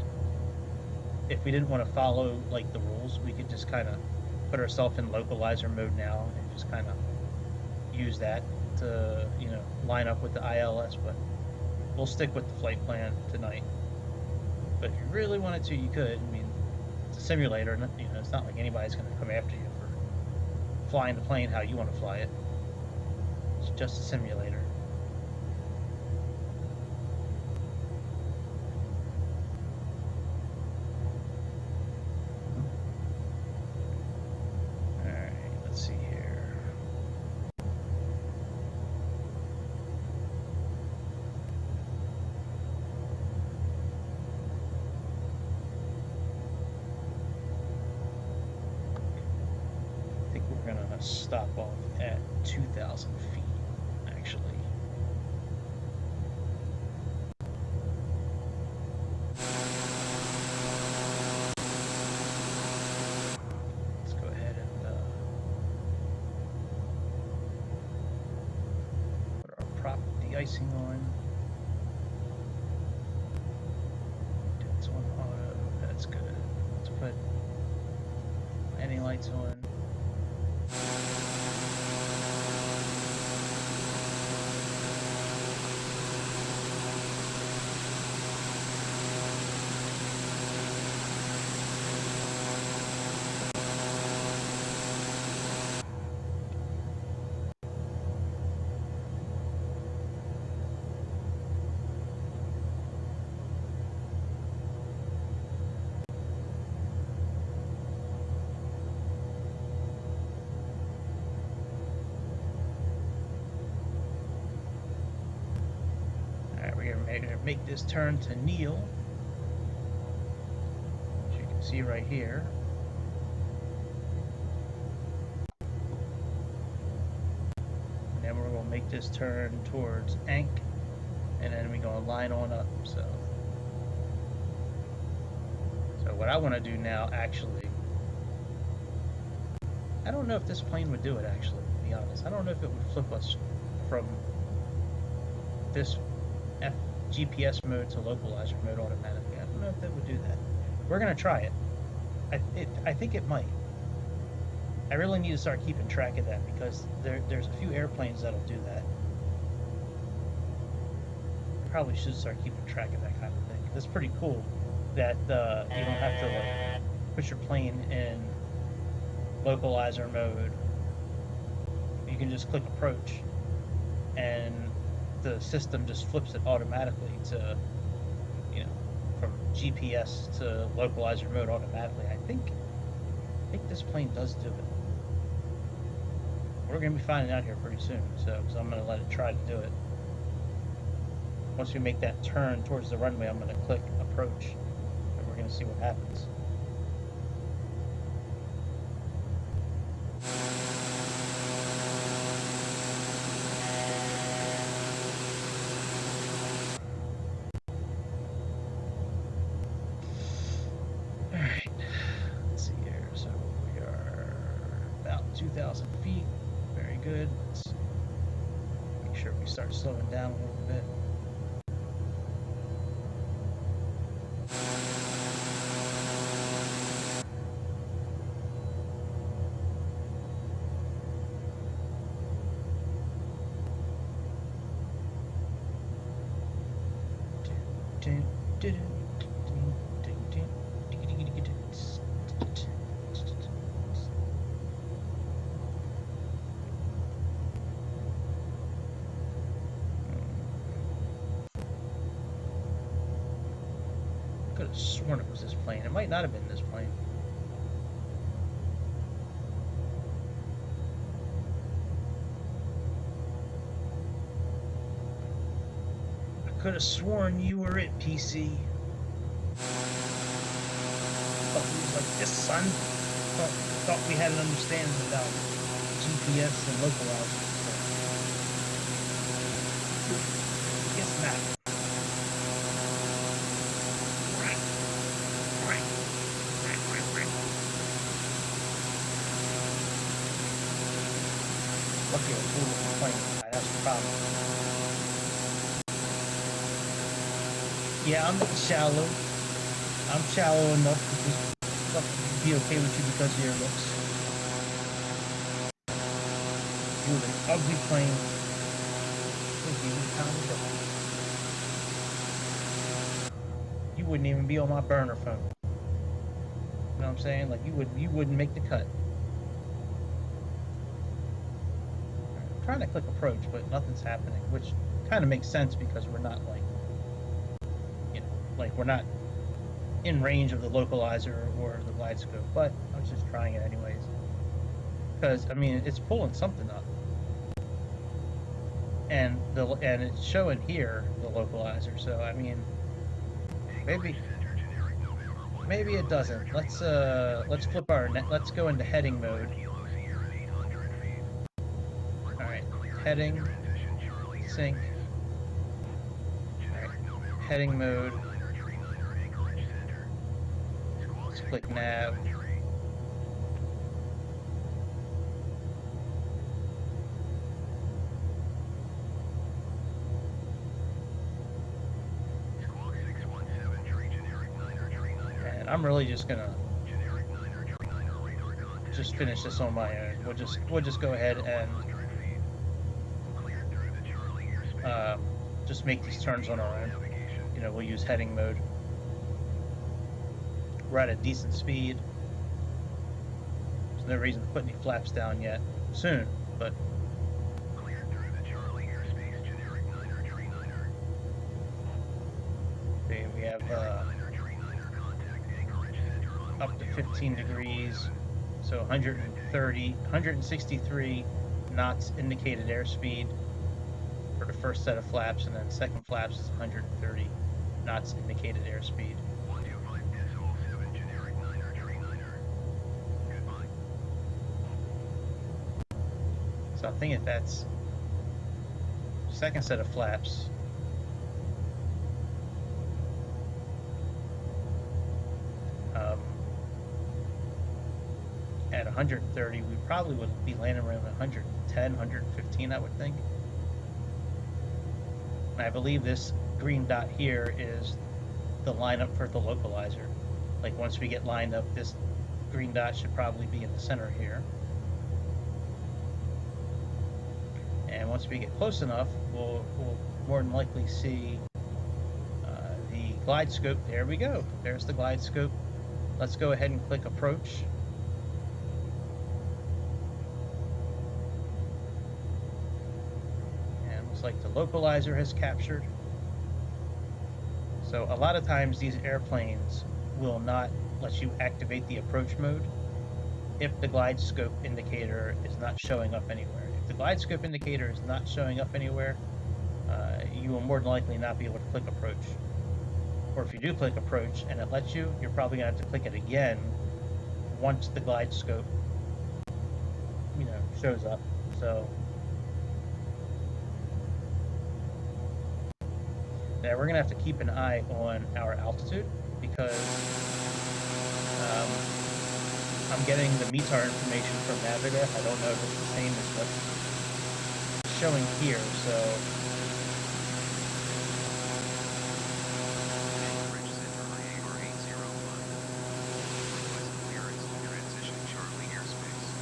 [SPEAKER 1] If we didn't want to follow, like, the rules, we could just kind of put ourselves in localizer mode now and just kind of use that to, you know, line up with the ILS, but we'll stick with the flight plan tonight. But if you really wanted to, you could. I mean, it's a simulator, you know, it's not like anybody's going to come after you for flying the plane how you want to fly it. It's just a simulator. Stop off at 2,000 feet, actually. Let's go ahead and put our prop de-icing on. It's on auto, that's good. Let's put landing lights on. Make this turn to Neil, as you can see right here. And then we're going to make this turn towards Ankh, and then we're going to line on up. So what I want to do now, actually, I don't know if this plane would do it, actually, to be honest. I don't know if it would flip us from this GPS mode to localizer mode automatically. I don't know if that would do that. We're going to try it. I think it might. I really need to start keeping track of that because there's a few airplanes that'll do that. I probably should start keeping track of that kind of thing. It's pretty cool that you don't have to like put your plane in localizer mode. You can just click approach and the system just flips it automatically to, you know, from GPS to localizer mode automatically. I think this plane does do it. We're going to be finding out here pretty soon, because I'm going to let it try to do it. Once we make that turn towards the runway, I'm going to click approach, and we're going to see what happens. sure we start slowing down a little bit. Could have sworn it was this plane. It might not have been this plane. I could have sworn you were it, PC. Thought we was like this, son. Thought we had an understanding about GPS and localizers. Guess not. Lucky I was fooling with the plane. That's the problem. Yeah, I'm shallow. I'm shallow enough to just be okay with you because of your looks. You with an ugly plane. You wouldn't even be on my burner phone. You know what I'm saying? Like you wouldn't make the cut. I'm trying to click approach, but nothing's happening, which kind of makes sense because we're not like, you know, like we're not in range of the localizer or the glide scope, but I was just trying it anyways. Because I mean, it's pulling something up, and it's showing here the localizer. So I mean, maybe it doesn't. Let's flip our net. Let's go into heading mode. All right, heading, sync. All right, heading mode. Let's click nav. And I'm really just gonna finish this on my own. We'll just go ahead and just make these turns on our own. You know, we'll use heading mode. We're at a decent speed. There's no reason to put any flaps down yet. Soon, but okay, we have up to 15 degrees, so 163 knots indicated airspeed for the first set of flaps, and then second flaps is 130 knots indicated airspeed. So I think if that's second set of flaps, at 130, we probably would be landing around 110, 115, I would think. And I believe this green dot here is the lineup for the localizer. Like once we get lined up, this green dot should probably be in the center here. And once we get close enough, we'll more than likely see the glide scope. There we go. There's the glide scope. Let's go ahead and click approach. And looks like the localizer has captured. So a lot of times these airplanes will not let you activate the approach mode if the glide scope indicator is not showing up anywhere. If the glide scope indicator is not showing up anywhere, you will more than likely not be able to click approach. Or if you do click approach and it lets you, you're probably going to have to click it again once the glide scope, you know, shows up. So now we're going to have to keep an eye on our altitude because I'm getting the METAR information from Naviga. I don't know if it's the same as what's showing here, so
[SPEAKER 2] Anchorage Center IAR 805. Request clearance to transition Charlie airspace.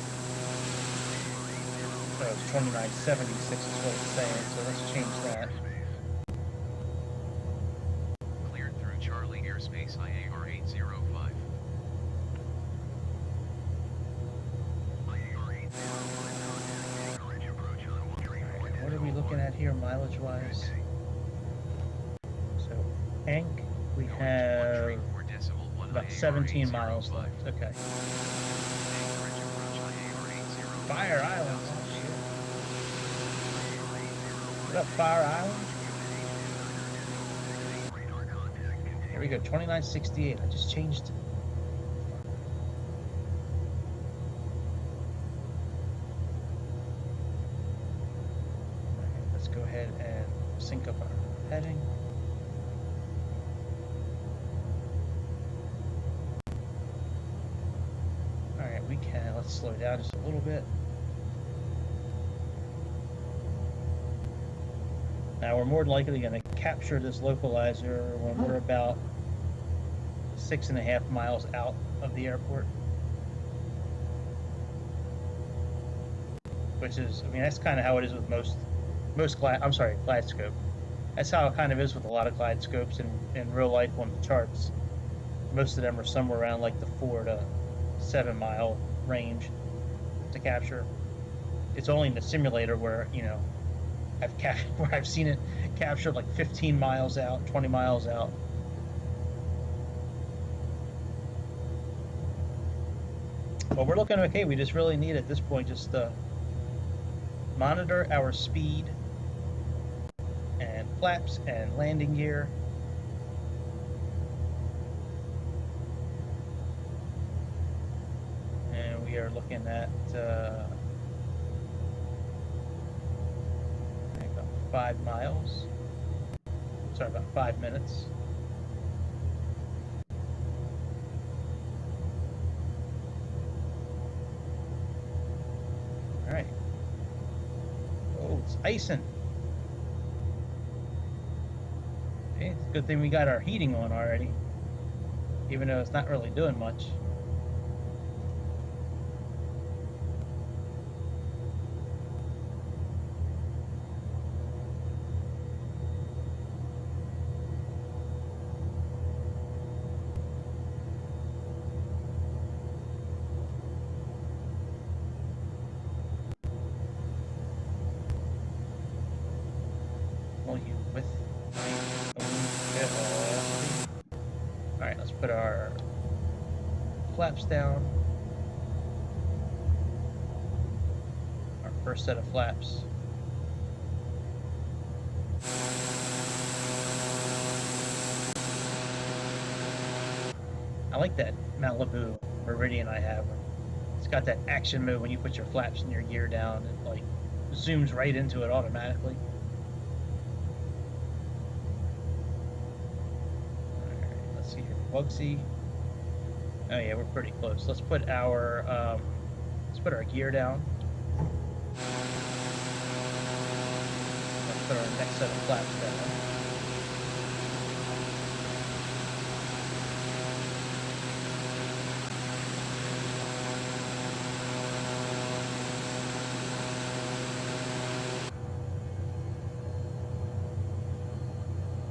[SPEAKER 1] it's 2976 is what it's saying, so let's change that.
[SPEAKER 2] Cleared through Charlie airspace IAR 805.
[SPEAKER 1] What are we looking at here, mileage-wise? So, Hank, we have about 17 miles left. Okay. Fire Island. Oh, shit. What up, Fire Island? Here we go, 2968. I just changed it. Okay, let's go ahead and sync up our heading. Alright, let's slow down just a little bit. Now we're more than likely going to capture this localizer when we're about 6.5 miles out of the airport. Which is, I mean, that's kind of how it is with most glide scope. That's how it kind of is with a lot of glide scopes in real life on the charts. Most of them are somewhere around like the 4 to 7 mile range to capture. It's only in the simulator where, you know, I've seen it captured like 15 miles out, 20 miles out. But we're looking okay. We just really need at this point just monitor our speed and flaps and landing gear. And we are looking at about 5 miles. Sorry, about 5 minutes. All right. Oh, it's icing. Okay, it's a good thing we got our heating on already, even though it's not really doing much. Alright, let's put our flaps down. Our first set of flaps. I like that Malibu Meridian I have. It's got that action mode when you put your flaps and your gear down. It like zooms right into it automatically. Bugsy. Oh yeah, we're pretty close. Let's put our gear down. Let's put our next set of flaps down.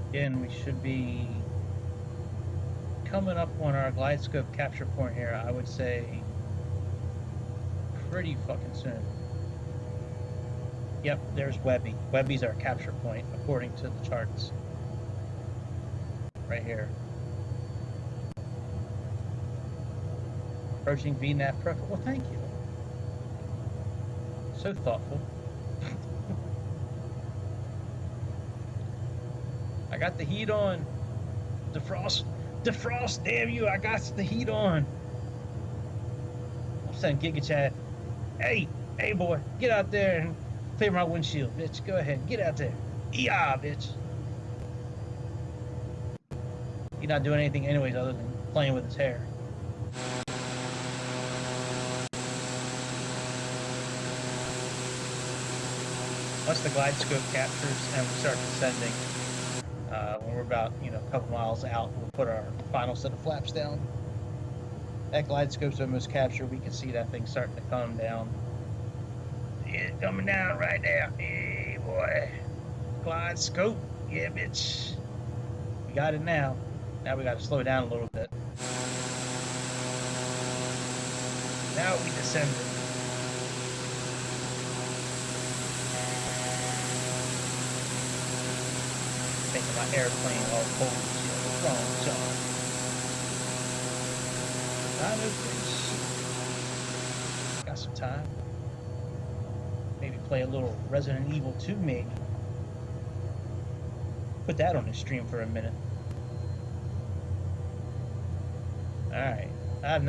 [SPEAKER 1] Again, we should be coming up on our glide scope capture point here, I would say pretty fucking soon. Yep, there's Webby. Webby's our capture point according to the charts. Right here. Approaching VNAV profile. Well, thank you. So thoughtful. I got the heat on. Defrost, damn you, I got the heat on. I'm saying Giga Chat, hey boy, get out there and clear my windshield, bitch. Go ahead, get out there. Yeah, bitch. He's not doing anything anyways other than playing with his hair. once the glide scope captures and we start descending, when we're about a couple miles out, we'll put our final set of flaps down. That glide scope's almost captured. We can see that thing starting to come down. It's coming down right now. Hey boy, glide scope, yeah bitch. We got it now. Now we got to slow down a little bit. Now we descended. Making my airplane all cold wrong job. Got some time. Maybe play a little Resident Evil 2 maybe. Put that on the stream for a minute. Alright. I don't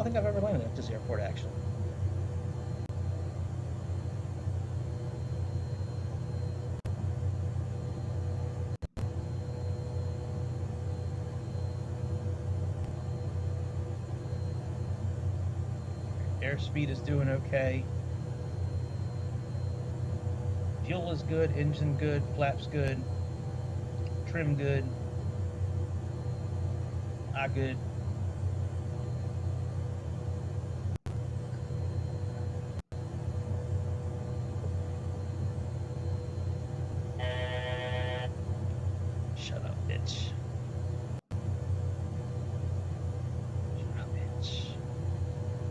[SPEAKER 1] think I've ever landed at this airport actually. Airspeed is doing okay. Fuel is good, engine good, flaps good, trim good, eye good. Shut up, bitch. Shut up, bitch.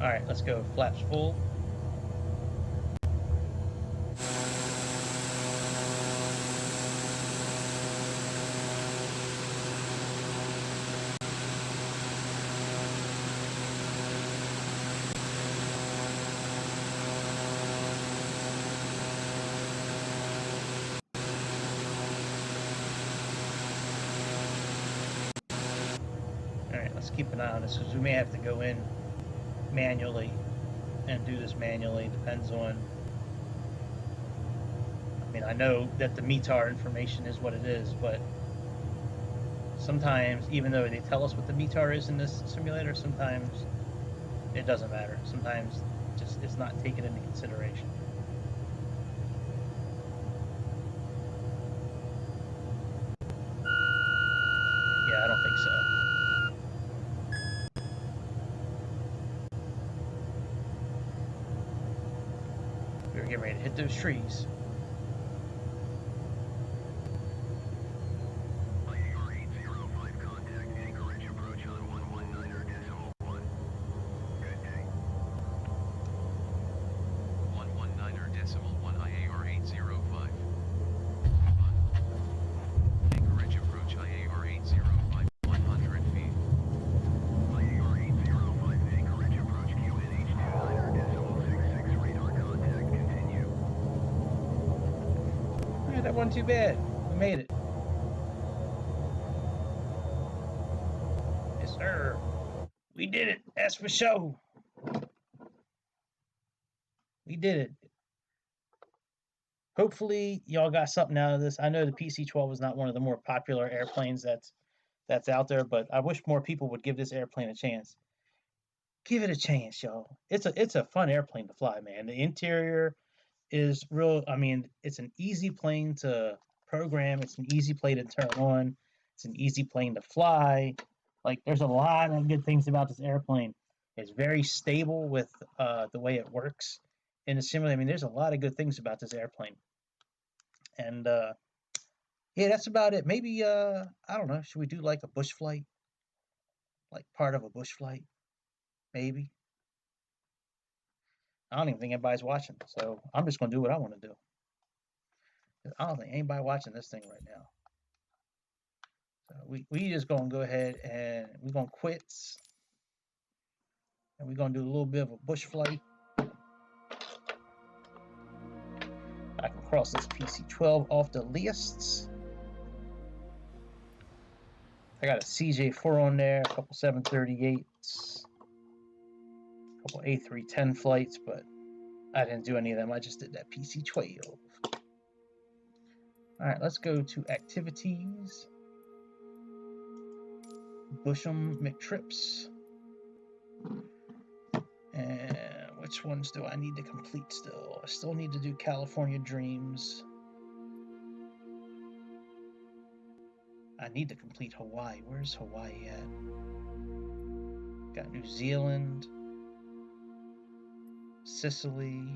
[SPEAKER 1] Alright, let's go. Flaps full. Let's keep an eye on this because we may have to go in manually and do this manually. Depends on. I mean, I know that the METAR information is what it is, but sometimes, even though they tell us what the METAR is in this simulator, sometimes it doesn't matter. Sometimes just it's not taken into consideration. Yeah, I don't think so. We're getting ready to hit those trees. That wasn't too bad. We made it. Yes, sir. We did it. That's for sure. We did it. Hopefully, y'all got something out of this. I know the PC-12 is not one of the more popular airplanes that's out there, but I wish more people would give this airplane a chance. Give it a chance, y'all. It's a fun airplane to fly, man. The interior is real. I mean, it's an easy plane to program. It's an easy plane to turn on. It's an easy plane to fly. Like, there's a lot of good things about this airplane. It's very stable with the way it works in the simulator. I mean, there's a lot of good things about this airplane. And yeah, that's about it. Maybe I don't know. Should we do like a bush flight? Like part of a bush flight? Maybe. I don't even think anybody's watching, so I'm just gonna do what I want to do. I don't think anybody watching this thing right now. So we just gonna go ahead and we're gonna quit, and we're gonna do a little bit of a bush flight. I can cross this PC-12 off the lists. I got a CJ4 on there, a couple 738s, a couple A310 flights, but I didn't do any of them. I just did that PC-12. All right, let's go to activities. Busham McTrips. And Which ones do I need to complete still? I still need to do California Dreams. I need to complete Hawaii. Where's Hawaii at? Got New Zealand, Sicily,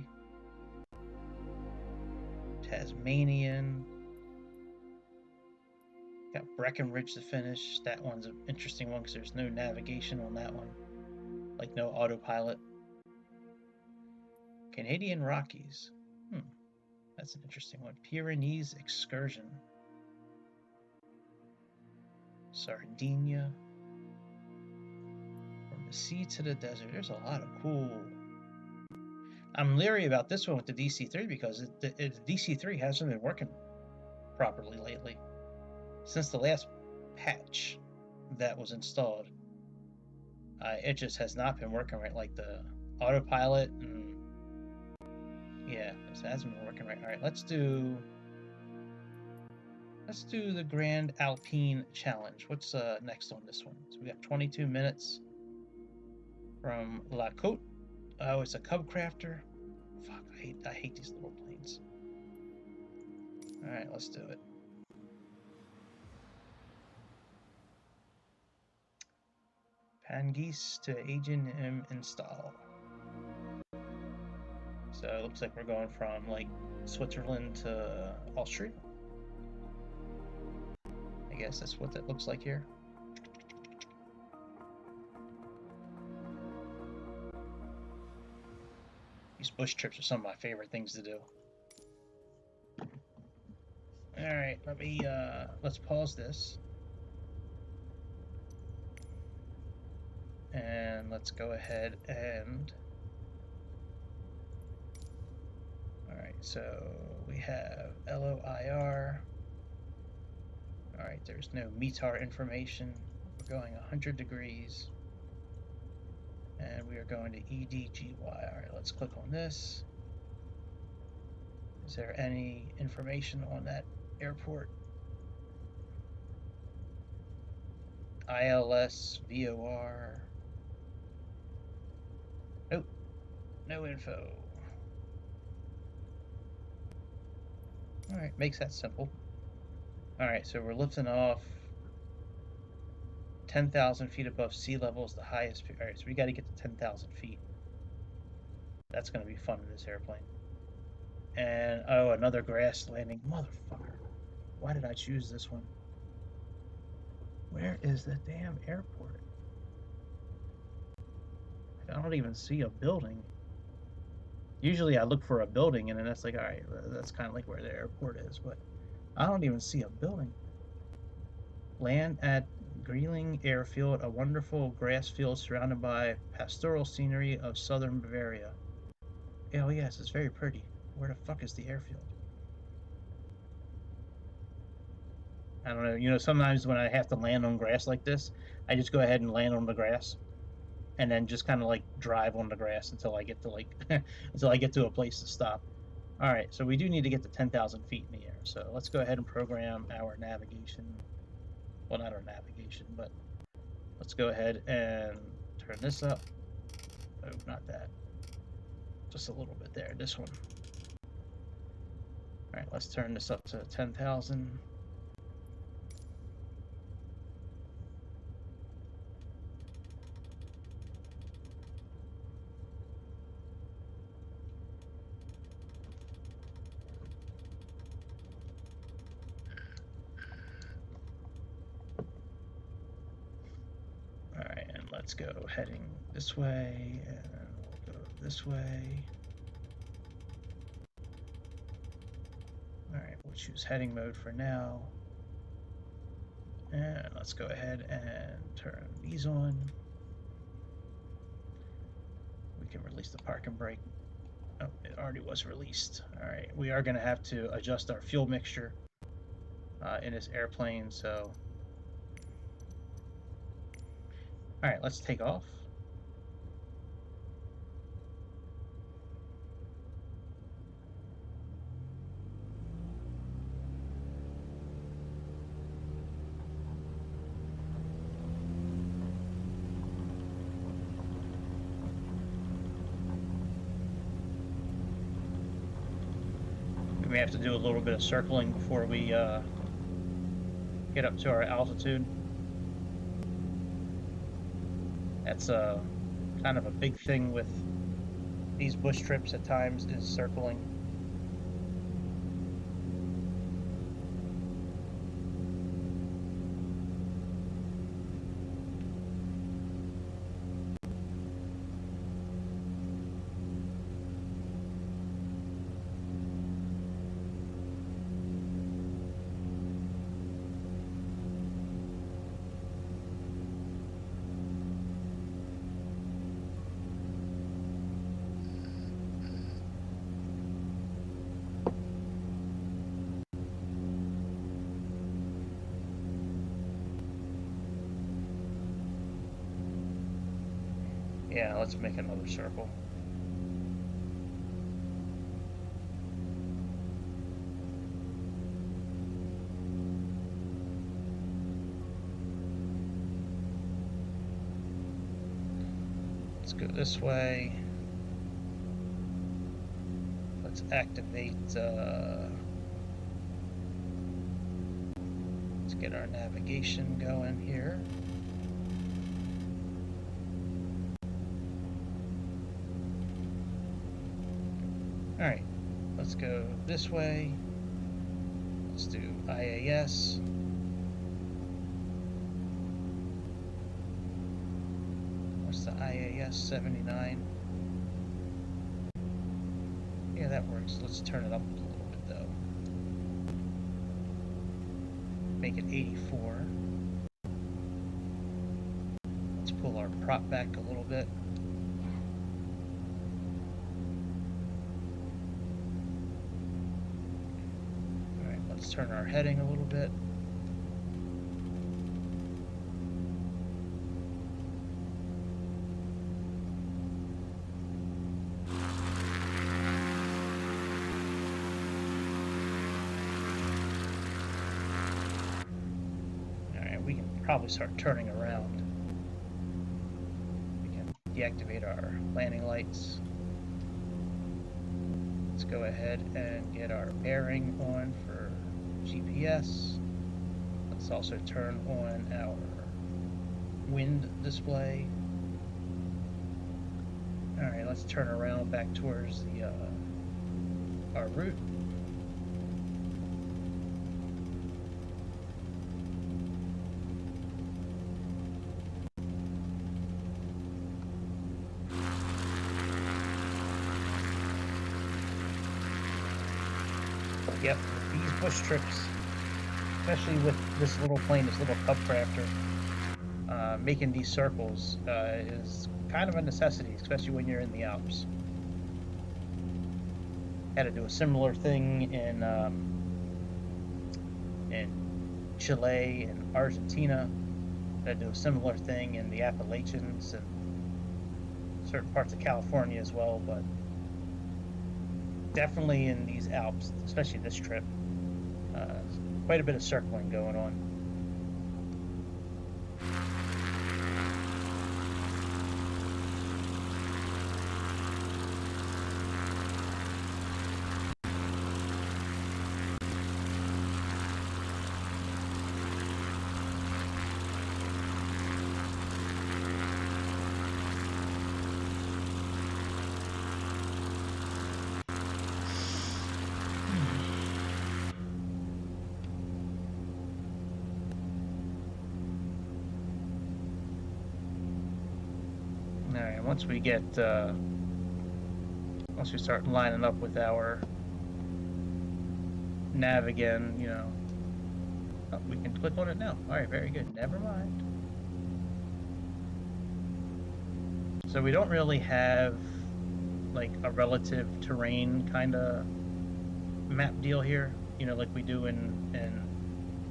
[SPEAKER 1] Tasmanian. Got Breckenridge to finish. That one's an interesting one because there's no navigation on that one. Like no autopilot. Canadian Rockies. That's an interesting one. Pyrenees Excursion. Sardinia. From the sea to the desert. There's a lot of cool. I'm leery about this one with the DC-3 because the DC-3 hasn't been working properly lately. Since the last patch that was installed, it just has not been working right. Like the autopilot, and yeah, it hasn't been working right. All right, let's do the Grand Alpine Challenge. What's next on this one? So we got 22 minutes from La Côte. Oh, it's a Cub Crafter. Fuck, I hate these little planes. All right, let's do it. Pangees to Agent M install. So it looks like we're going from like Switzerland to Austria. I guess that's what that looks like here. These bush trips are some of my favorite things to do. All right, let's pause this. And let's go ahead and, all right, so we have LOIR. All right, there's no METAR information. We're going 100 degrees. And we are going to EDGY. All right, let's click on this. Is there any information on that airport? ILS, VOR. Nope, no info. All right, makes that simple. All right, so we're lifting off 10,000 feet above sea level is the highest. All right, so we got to get to 10,000 feet. That's going to be fun in this airplane. And, oh, another grass landing. Motherfucker. Why did I choose this one? Where is the damn airport? I don't even see a building. Usually I look for a building and then that's like, all right, that's kind of like where the airport is, but I don't even see a building. Land at Greeling Airfield, a wonderful grass field surrounded by pastoral scenery of southern Bavaria. Oh yes, it's very pretty. Where the fuck is the airfield? I don't know. You know, sometimes when I have to land on grass like this, I just go ahead and land on the grass, and then just kind of like drive on the grass until I get to like until I get to a place to stop. All right, so we do need to get to 10,000 feet in the air. So let's go ahead and program our navigation. Well, not our navigation, but let's go ahead and turn this up. Oh, not that. Just a little bit there. This one. All right, let's turn this up to 10,000. Let's go heading this way, and we'll go this way. All right, we'll choose heading mode for now. And let's go ahead and turn these on. We can release the parking brake. Oh, it already was released. All right, we are gonna have to adjust our fuel mixture in this airplane, so. All right, let's take off. We may have to do a little bit of circling before we get up to our altitude. That's kind of a big thing with these bush trips at times, is circling. Yeah, let's make another circle. Let's go this way. Let's activate, let's get our navigation going here. Alright, let's go this way. Let's do IAS. What's the IAS 79? Yeah, that works. Let's turn it up a little bit though. Make it 84. Let's pull our prop back a little bit. Let's turn our heading a little bit. Alright, we can probably start turning around. We can deactivate our landing lights. Let's go ahead and get our bearing on for GPS. Let's also turn on our wind display. Alright, let's turn around back towards the our route. Yep, these bush trips, especially with this little plane, this little cub crafter, making these circles is kind of a necessity, especially when you're in the Alps. Had to do a similar thing in Chile and Argentina. Had to do a similar thing in the Appalachians and certain parts of California as well, but definitely in these Alps, especially this trip, quite a bit of circling going on. Alright, once we start lining up with our nav again, you know, oh, we can click on it now. Alright, very good. Never mind. So we don't really have like a relative terrain kind of map deal here, you know, like we do in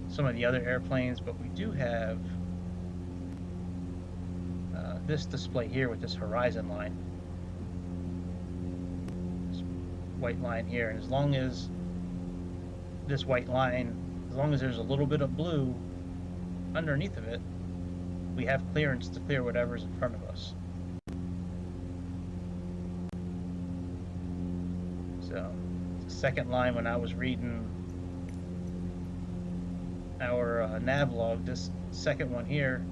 [SPEAKER 1] some of the other airplanes, but we do have this display here with this horizon line, this white line here, and as long as this white line, as long as there's a little bit of blue underneath of it, we have clearance to clear whatever's in front of us. So it's second line when I was reading our nav log. This second one here,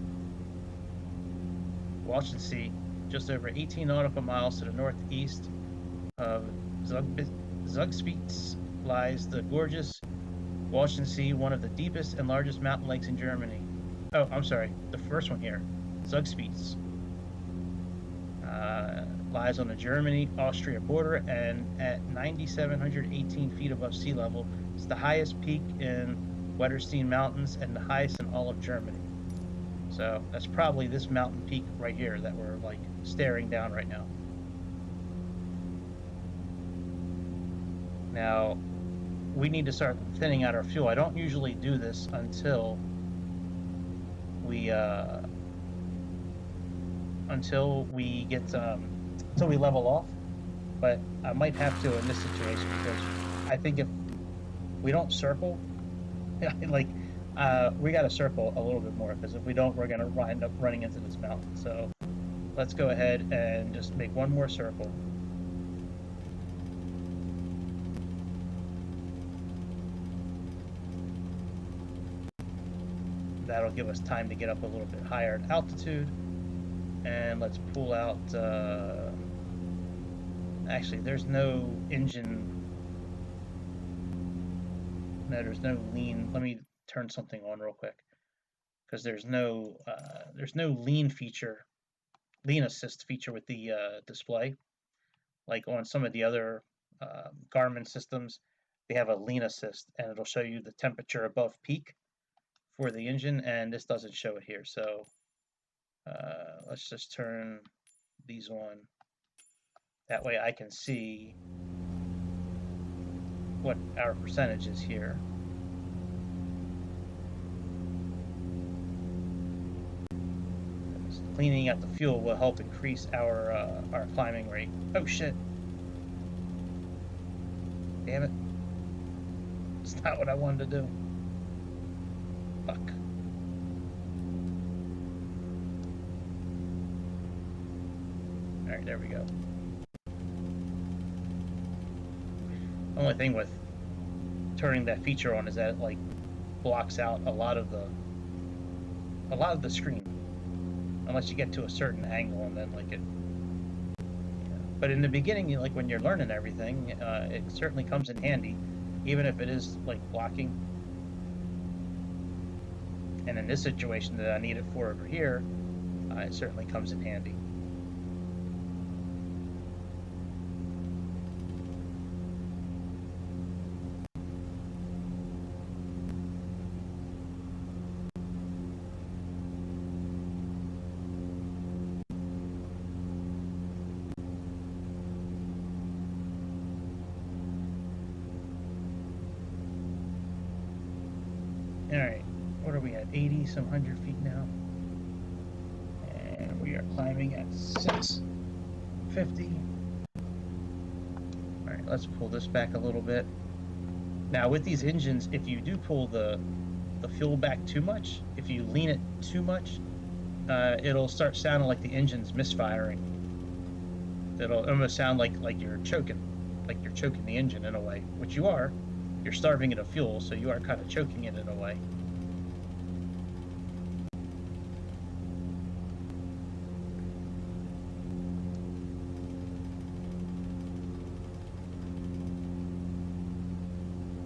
[SPEAKER 1] watch and see, just over 18 nautical miles to the northeast of Zugspitz lies the gorgeous Walchensee, one of the deepest and largest mountain lakes in Germany. Oh, I'm sorry, the first one here, Zugspitz. Lies on the Germany-Austria border and at 9,718 feet above sea level. It's the highest peak in Wetterstein Mountains and the highest in all of Germany. So that's probably this mountain peak right here that we're like staring down right now. Now, we need to start thinning out our fuel. I don't usually do this until we level off, but I might have to in this situation because I think if we don't circle, like we got to circle a little bit more, because if we don't, we're gonna wind up running into this mountain. So let's go ahead and just make one more circle. That'll give us time to get up a little bit higher at altitude. And let's pull out, actually there's no engine, no, there's no lean. Let me turn something on real quick, because there's no lean feature, lean assist feature with the display. Like on some of the other Garmin systems, they have a lean assist and it'll show you the temperature above peak for the engine, and this doesn't show it here. So let's just turn these on. That way I can see what our percentage is here. Cleaning out the fuel will help increase our climbing rate. Oh shit! Damn it! It's not what I wanted to do. Fuck. Alright, there we go. Only thing with turning that feature on is that it like blocks out a lot of the screen, unless you get to a certain angle, and then like it. Yeah. But in the beginning, like when you're learning everything, it certainly comes in handy, even if it is like blocking. And in this situation that I need it for over here, it certainly comes in handy. Alright, what are we at? 80 some 100 feet now. And we are climbing at 650. Alright, let's pull this back a little bit. Now with these engines, if you do pull the fuel back too much, if you lean it too much, it'll start sounding like the engine's misfiring. It'll almost sound like you're choking the engine in a way, which you are. You're starving it of fuel, so you are kind of choking it in a way.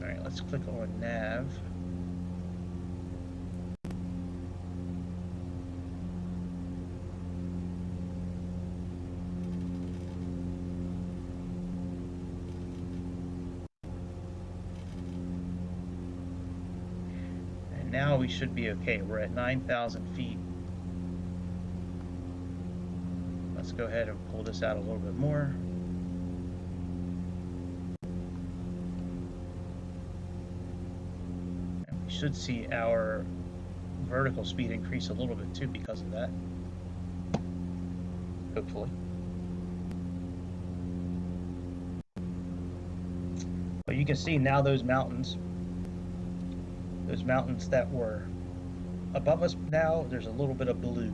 [SPEAKER 1] All right, let's click on nav. Now we should be okay. We're at 9,000 feet. Let's go ahead and pull this out a little bit more. And we should see our vertical speed increase a little bit too because of that. Hopefully. But you can see now those mountains that were above us, now there's a little bit of blue.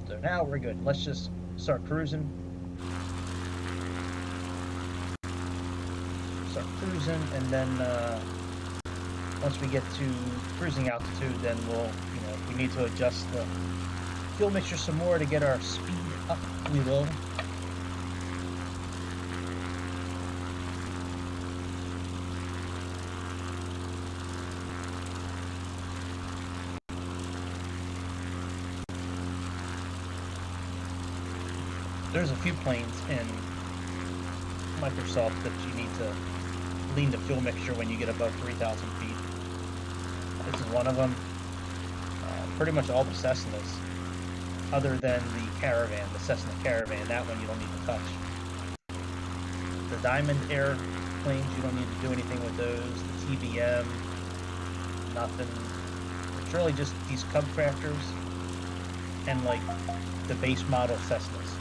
[SPEAKER 1] So now we're good. Let's just start cruising. start cruising, and then once we get to cruising altitude, then we'll, you know, if we need to adjust the fuel mixture some more to get our speed up, we will. There's a few planes in Microsoft that you need to lean the fuel mixture when you get above 3,000 feet. This is one of them. Pretty much all the Cessnas, other than the Caravan, the Cessna Caravan, that one you don't need to touch. The Diamond airplanes, you don't need to do anything with those. The TBM, nothing. It's really just these Cub crafters and like the base model Cessnas.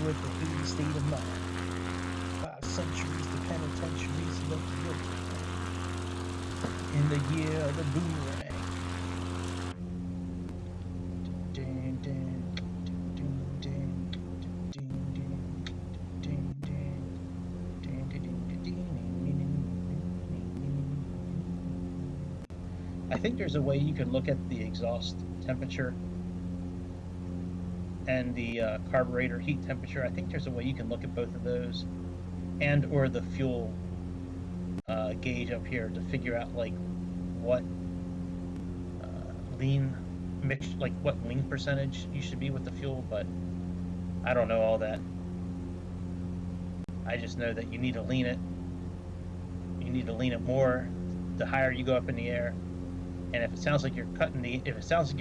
[SPEAKER 1] With the 80 state of mind. 5 centuries, the penitentiaries left guilty. In the year of the boomerang. I think there's a way you can look at the exhaust temperature and the carburetor heat temperature. I think there's a way you can look at both of those, and or the fuel gauge up here to figure out like what lean mix, like what lean percentage you should be with the fuel. But I don't know all that. I just know that you need to lean it. You need to lean it more the higher you go up in the air. And if it sounds like you're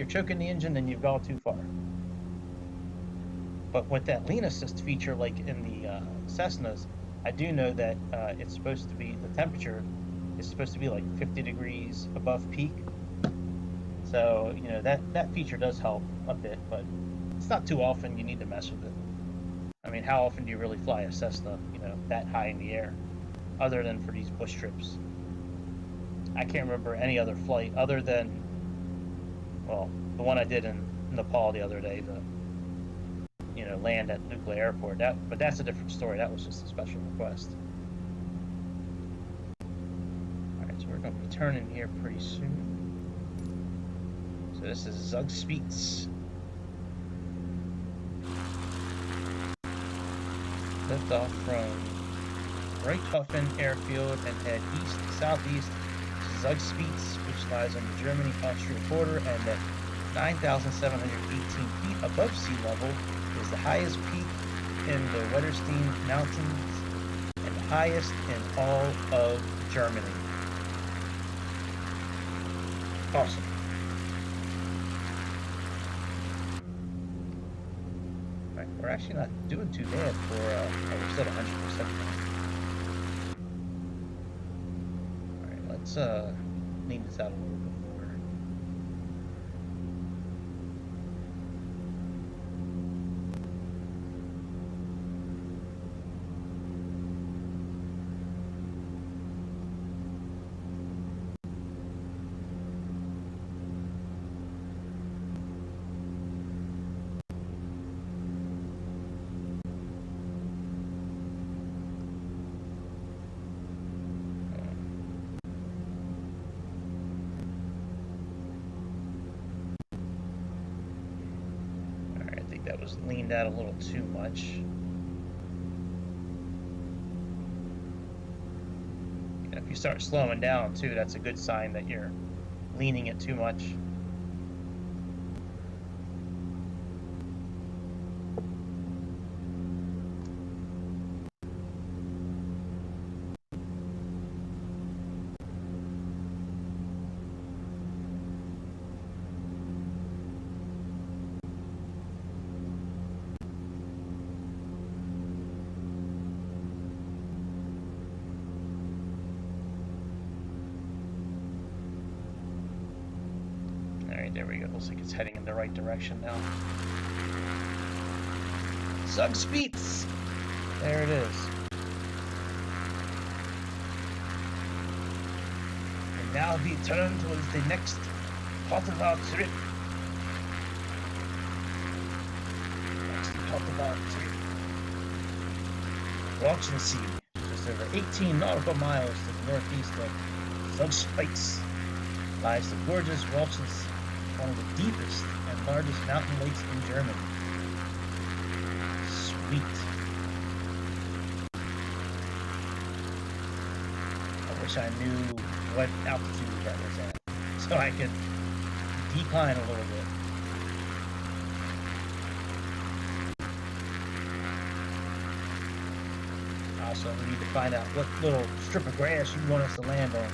[SPEAKER 1] choking the engine, then you've gone too far. But with that lean assist feature, like in the Cessnas, I do know that it's supposed to be, the temperature is supposed to be like 50 degrees above peak. So, you know, that feature does help a bit, but it's not too often you need to mess with it. I mean, how often do you really fly a Cessna, you know, that high in the air, other than for these bush trips? I can't remember any other flight other than, well, the one I did in Nepal the other day, you know, land at Nuclear Airport. But that's a different story. That was just a special request. All right, so we're going to be turning here pretty soon. So this is Msfs. Lift off from Reichshofen Airfield and head east-southeast to Msfs, which lies on the Germany-Austria border, and at 9,718 feet above sea level is the highest peak in the Wetterstein Mountains and the highest in all of Germany. Awesome. Right, we're actually not doing too bad for, we're still 100%. Alright, let's lean this out a little bit more. That was leaned out a little too much. You know, if you start slowing down too, that's a good sign that you're leaning it too much. There we go. Looks like it's heading in the right direction now. Msfs. There it is. And now we turn towards the next part of our trip. Walchensee, just over 18 nautical miles to the northeast of Msfs, lies the gorgeous Walchensee, one of the deepest and largest mountain lakes in Germany. Sweet. I wish I knew what altitude that was at, so I could decline a little bit. Also, we need to find out what little strip of grass you want us to land on.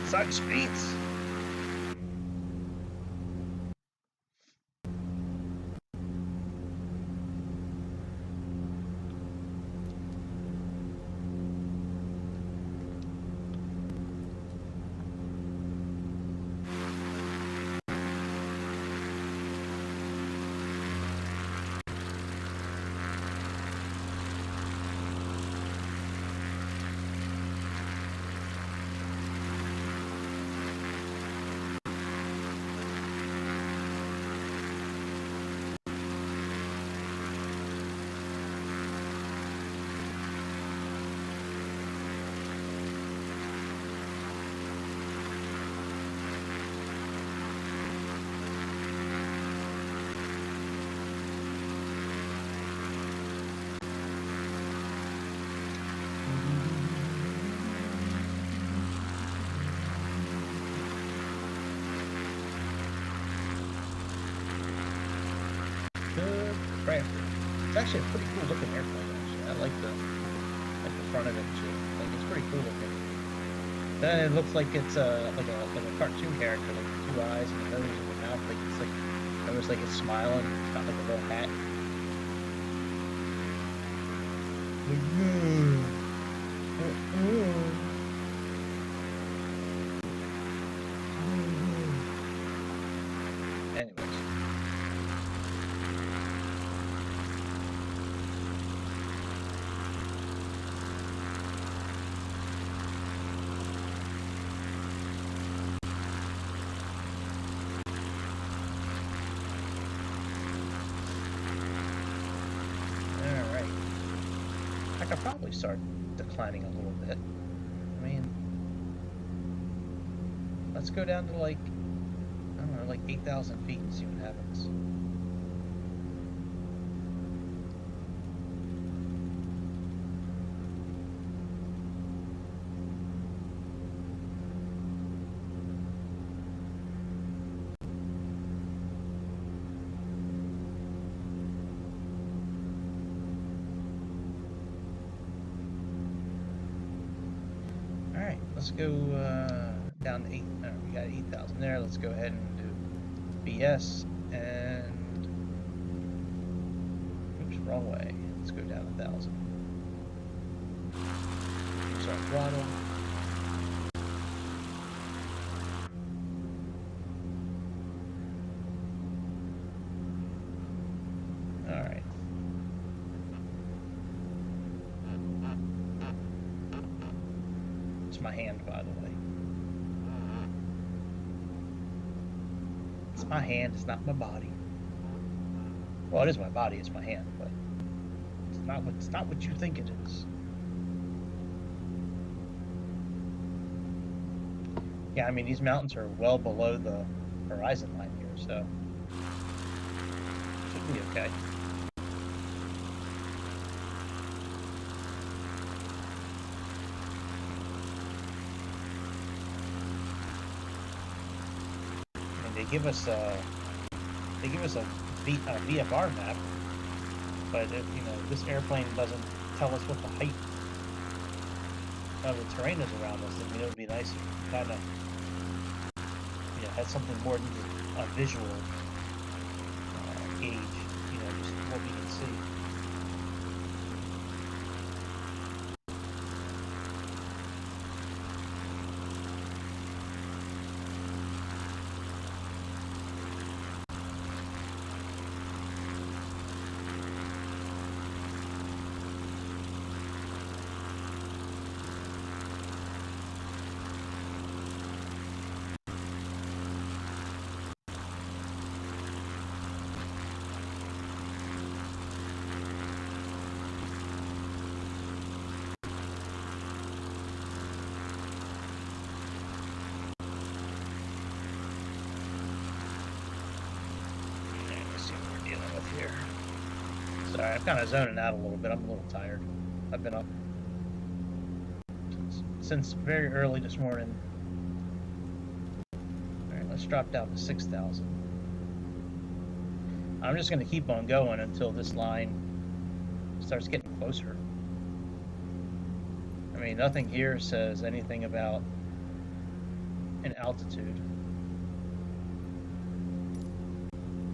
[SPEAKER 1] Such streets. It's actually a pretty cool looking airplane. Actually, I like the front of it too. Like it's pretty cool looking. Then it looks like it's like a cartoon character, like the two eyes and the nose and the mouth. Like it's like almost like it's smiling. It's got like a little hat. Anyways. I could probably start declining a little bit. I mean, let's go down to like, I don't know, like 8,000 feet and see what happens. Let's go down to 8. No, we got 8,000 there. Let's go ahead and do BS and oops, wrong way. Let's go down 1,000. Use our throttle. All right. It's my hand, by the way. It's my hand, it's not my body. Well, it is my body, it's my hand, but it's not what you think it is. Yeah, I mean these mountains are well below the horizon line here, so should be okay. They give us a VFR map, but if, you know, this airplane doesn't tell us what the height of the terrain is around us. I mean, it would be nice if we kind of, you know, had something more than just a visual gauge, you know, just what we can see. Sorry, I'm kind of zoning out a little bit. I'm a little tired. I've been up since very early this morning. Alright, let's drop down to 6,000. I'm just going to keep on going until this line starts getting closer. I mean, nothing here says anything about an altitude.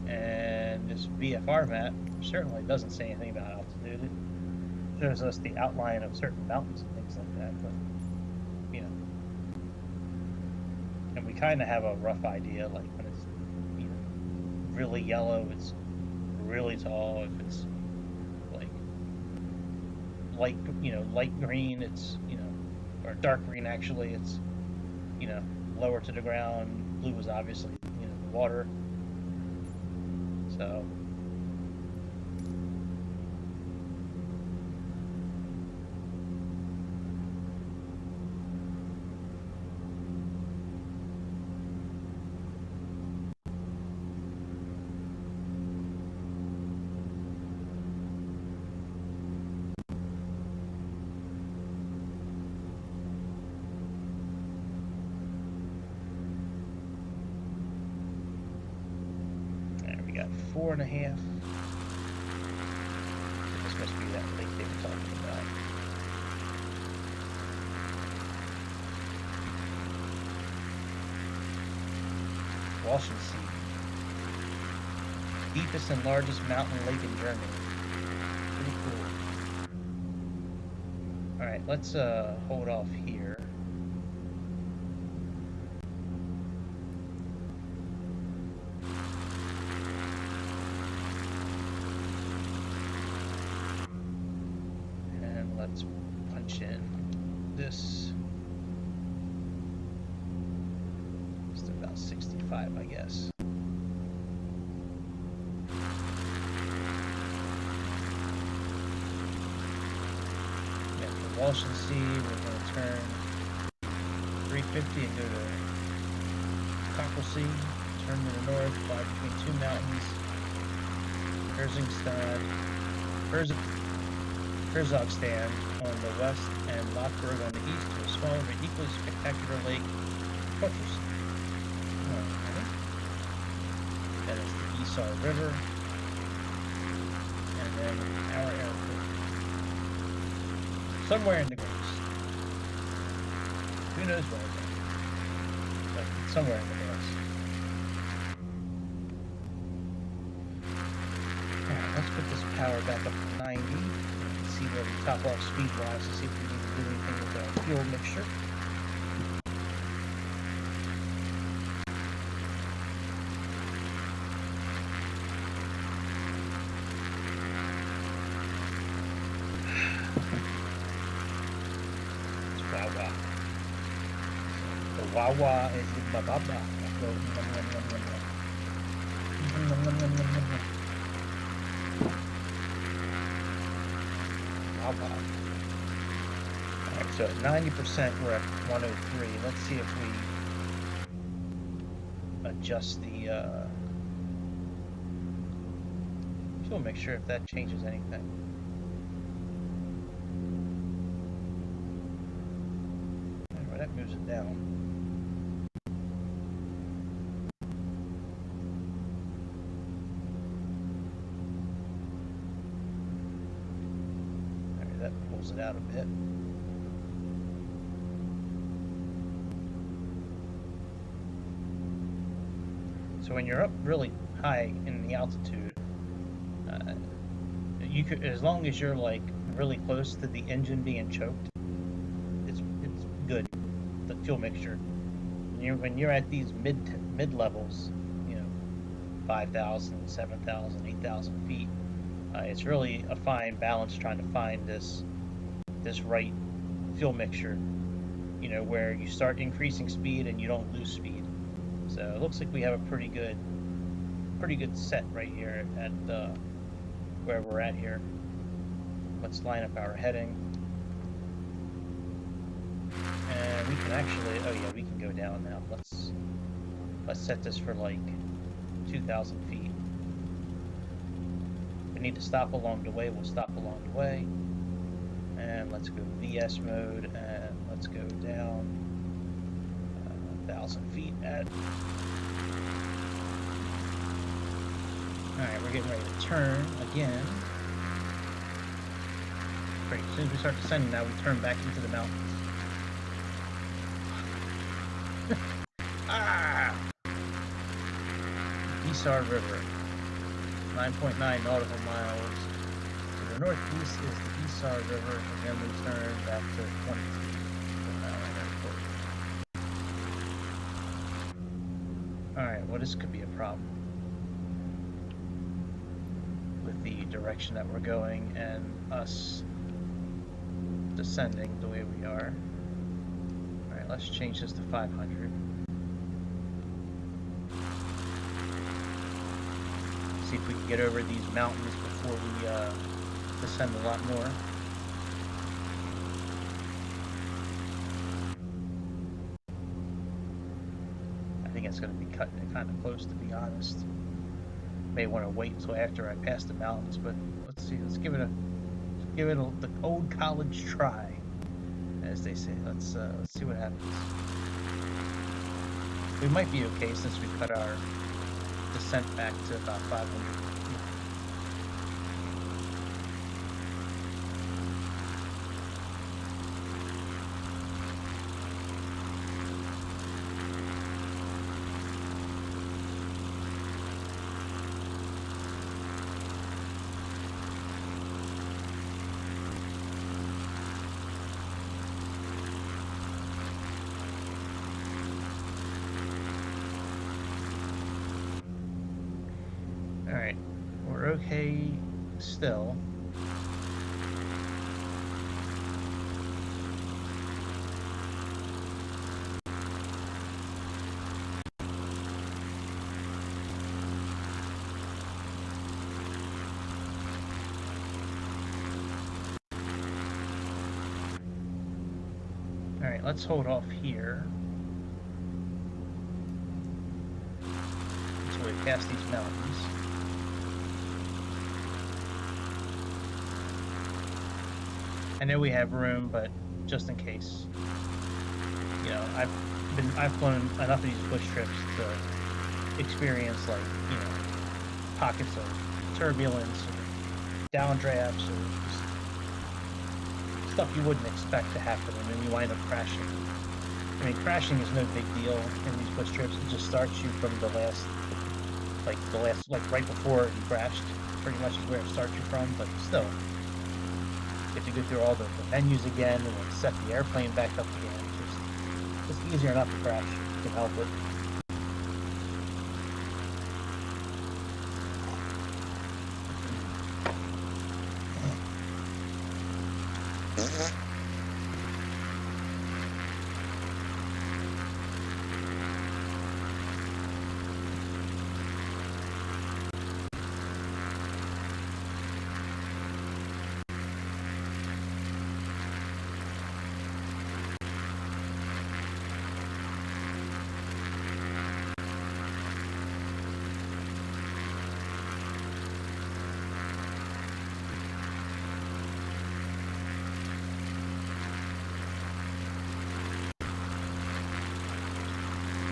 [SPEAKER 1] And this VFR map certainly doesn't say anything about altitude. It shows us the outline of certain mountains and things like that, but, you know. And we kind of have a rough idea, like when it's, you know, really yellow, it's really tall. If it's like light, you know, light green, it's, you know, or dark green actually, it's, you know, lower to the ground. Blue is obviously, you know, the water. So there we got 4.5. This must be that lake they were talking about. Msfs, deepest and largest mountain lake in Germany. Pretty cool. Alright, let's hold off here. And let's punch in this. Just about 65, I guess. Msfs, we're going to turn 350 and go to Cocklesea, turn to the north, fly between two mountains, Herzogstand on the west, and Lochberg on the east, to a smaller but equally spectacular lake, Fortress. That is the Isar River, and then our airport. Somewhere in the grass. Who knows where it's at? But somewhere in the grass. Alright, let's put this power back up to 90. See where we top off speed-wise to see if we need to do anything with our fuel mixture. Wawa is the bababa. Wawa. Alright, so at 90% we're at 103. Let's see if we adjust the fuel mixture, if that changes anything. Alright, that moves it down. It out a bit. So when you're up really high in the altitude, you could, as long as you're like really close to the engine being choked, it's good. The fuel mixture. When you're at these mid levels, you know, 5,000, 7,000, 8,000 feet, it's really a fine balance trying to find this right fuel mixture, you know, where you start increasing speed and you don't lose speed. So it looks like we have a pretty good set right here at where we're at here. Let's line up our heading, and we can actually, oh yeah, we can go down now. Let's set this for like 2,000 feet. need to stop along the way, we'll stop along the way. And let's go VS mode, and let's go down 1,000 feet at... Alright, we're getting ready to turn again. Great, as soon as we start descending now, we turn back into the mountains. Ah! Isar River, 9.9 nautical miles. To the northeast is the Isar River, and then we turn back to 22 miles. Alright, well, this could be a problem with the direction that we're going and us descending the way we are. Alright, let's change this to 500. See if we can get over these mountains before we descend a lot more. I think it's going to be cutting it kind of close, to be honest. May want to wait until after I pass the mountains, but let's see. Let's give it the old college try, as they say. Let's see what happens. We might be okay since we cut our descent back to about 500. Alright, we're okay still. Alright, let's hold off here until we pass these mountains. I know we have room, but just in case, you know, I've flown enough of these bush trips to experience, like, you know, pockets of turbulence or downdrafts or just stuff you wouldn't expect to happen, and then you wind up crashing. I mean, crashing is no big deal in these bush trips. It just starts you from the last, like right before you crashed, pretty much is where it starts you from, but still. You have to go through all the menus again and then set the airplane back up again. It's just easier not to crash. You can help it.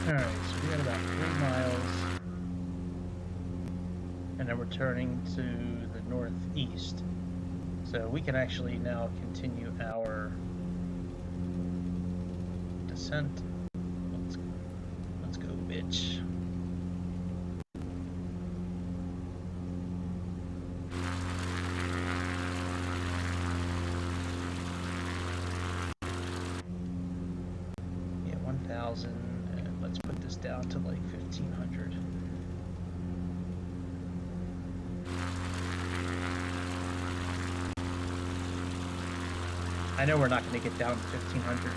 [SPEAKER 1] Alright, so we got about 3 miles, and then we're turning to the northeast. So we can actually now continue our descent. Let's go, bitch. Yeah, 1,000. Let's put this down to like 1,500. I know we're not going to get down to 1,500,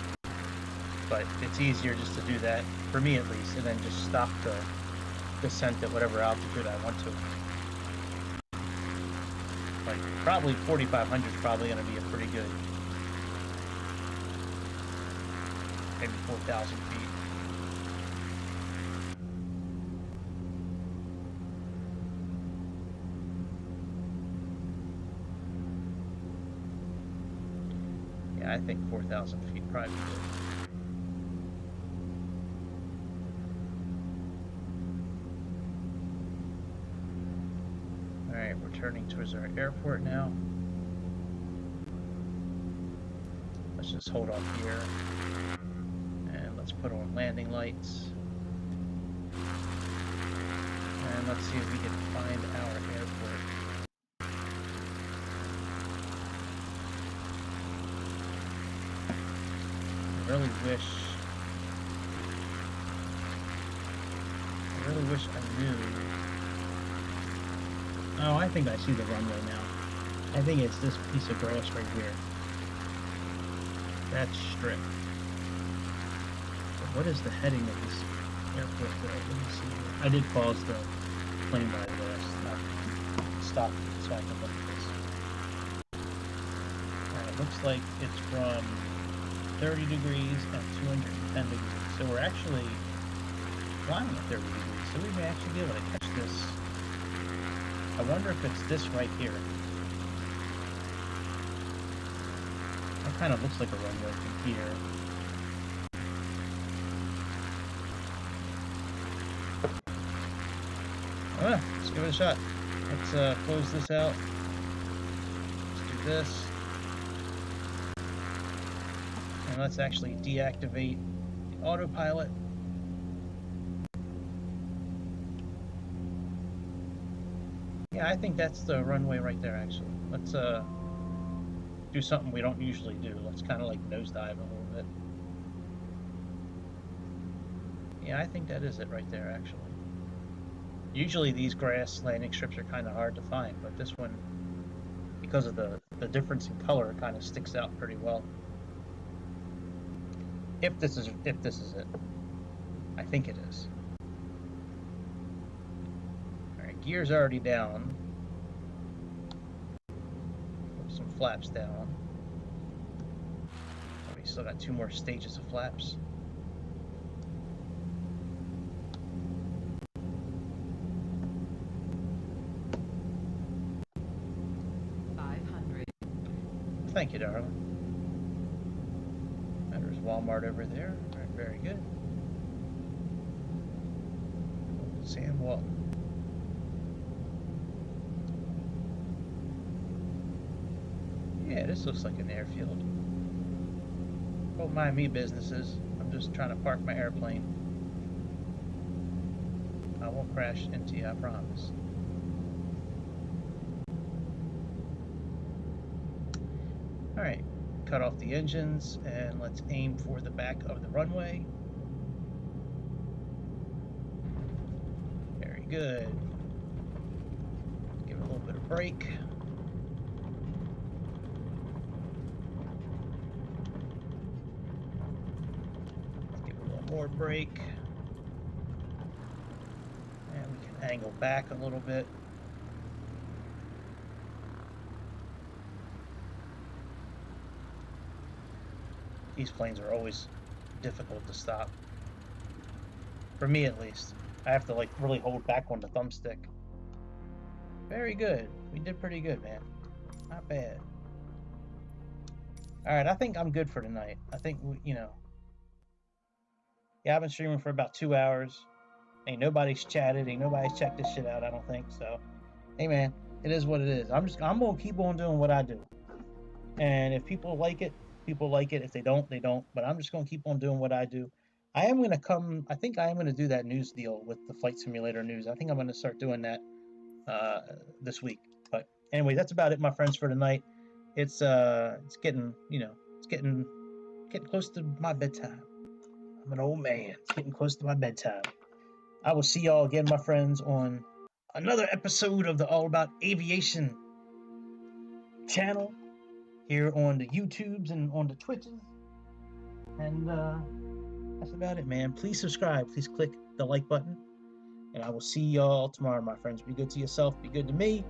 [SPEAKER 1] but it's easier just to do that, for me at least, and then just stop the descent at whatever altitude I want to. Like, probably 4,500 is probably going to be a pretty good, maybe 4,000 feet. I think 4,000 feet probably good. Alright, we're turning towards our airport now. Let's just hold off here. And let's put on landing lights. And let's see if we can find our airport. I really wish I knew. Oh, I think I see the runway now. I think it's this piece of grass right here. That's strip. But what is the heading of this airport though? Let me see here. I did pause the plane by the way. Stop so I can look at this. It looks like it's from 30 degrees and 210 degrees. So we're actually flying at 30 degrees. So we may actually be able to catch this. I wonder if it's this right here. That kind of looks like a runway from here. Let's give it a shot. Let's close this out. Let's do this. And let's actually deactivate the autopilot. Yeah, I think that's the runway right there, actually. Let's do something we don't usually do. Let's kind of like nosedive a little bit. Yeah, I think that is it right there, actually. Usually these grass landing strips are kind of hard to find, but this one, because of the difference in color, it kind of sticks out pretty well. If this is it. I think it is. Alright, gear's already down. Put some flaps down. Oh, we still got 2 more stages of flaps. Thank you, darling. And there's Walmart over there. All right, very good. Sam Walton. Yeah, this looks like an airfield. Don't mind me, businesses. I'm just trying to park my airplane. I won't crash into you, I promise. Alright, cut off the engines and let's aim for the back of the runway. Very good. Give it a little bit of brake. Let's give it a little more brake. And we can angle back a little bit. These planes are always difficult to stop. For me, at least. I have to, like, really hold back on the thumbstick. Very good. We did pretty good, man. Not bad. Alright, I think I'm good for tonight. I think, you know... Yeah, I've been streaming for about 2 hours. Ain't nobody's chatted. Ain't nobody's checked this shit out, I don't think. So, hey, man. It is what it is. I'm gonna keep on doing what I do. And if people like it, people like it. If they don't, they don't. But I'm just going to keep on doing what I do. I think I am going to do that news deal with the Flight Simulator news. I think I'm going to start doing that this week. But anyway, that's about it, my friends, for tonight. It's getting, you know, it's getting close to my bedtime. I'm an old man. It's getting close to my bedtime. I will see y'all again, my friends, on another episode of the All About Aviation channel. Here on the YouTubes and on the Twitches. And that's about it, man. Please subscribe. Please click the like button. And I will see y'all tomorrow, my friends. Be good to yourself. Be good to me.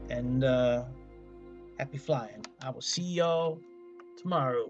[SPEAKER 1] And happy flying. I will see y'all tomorrow.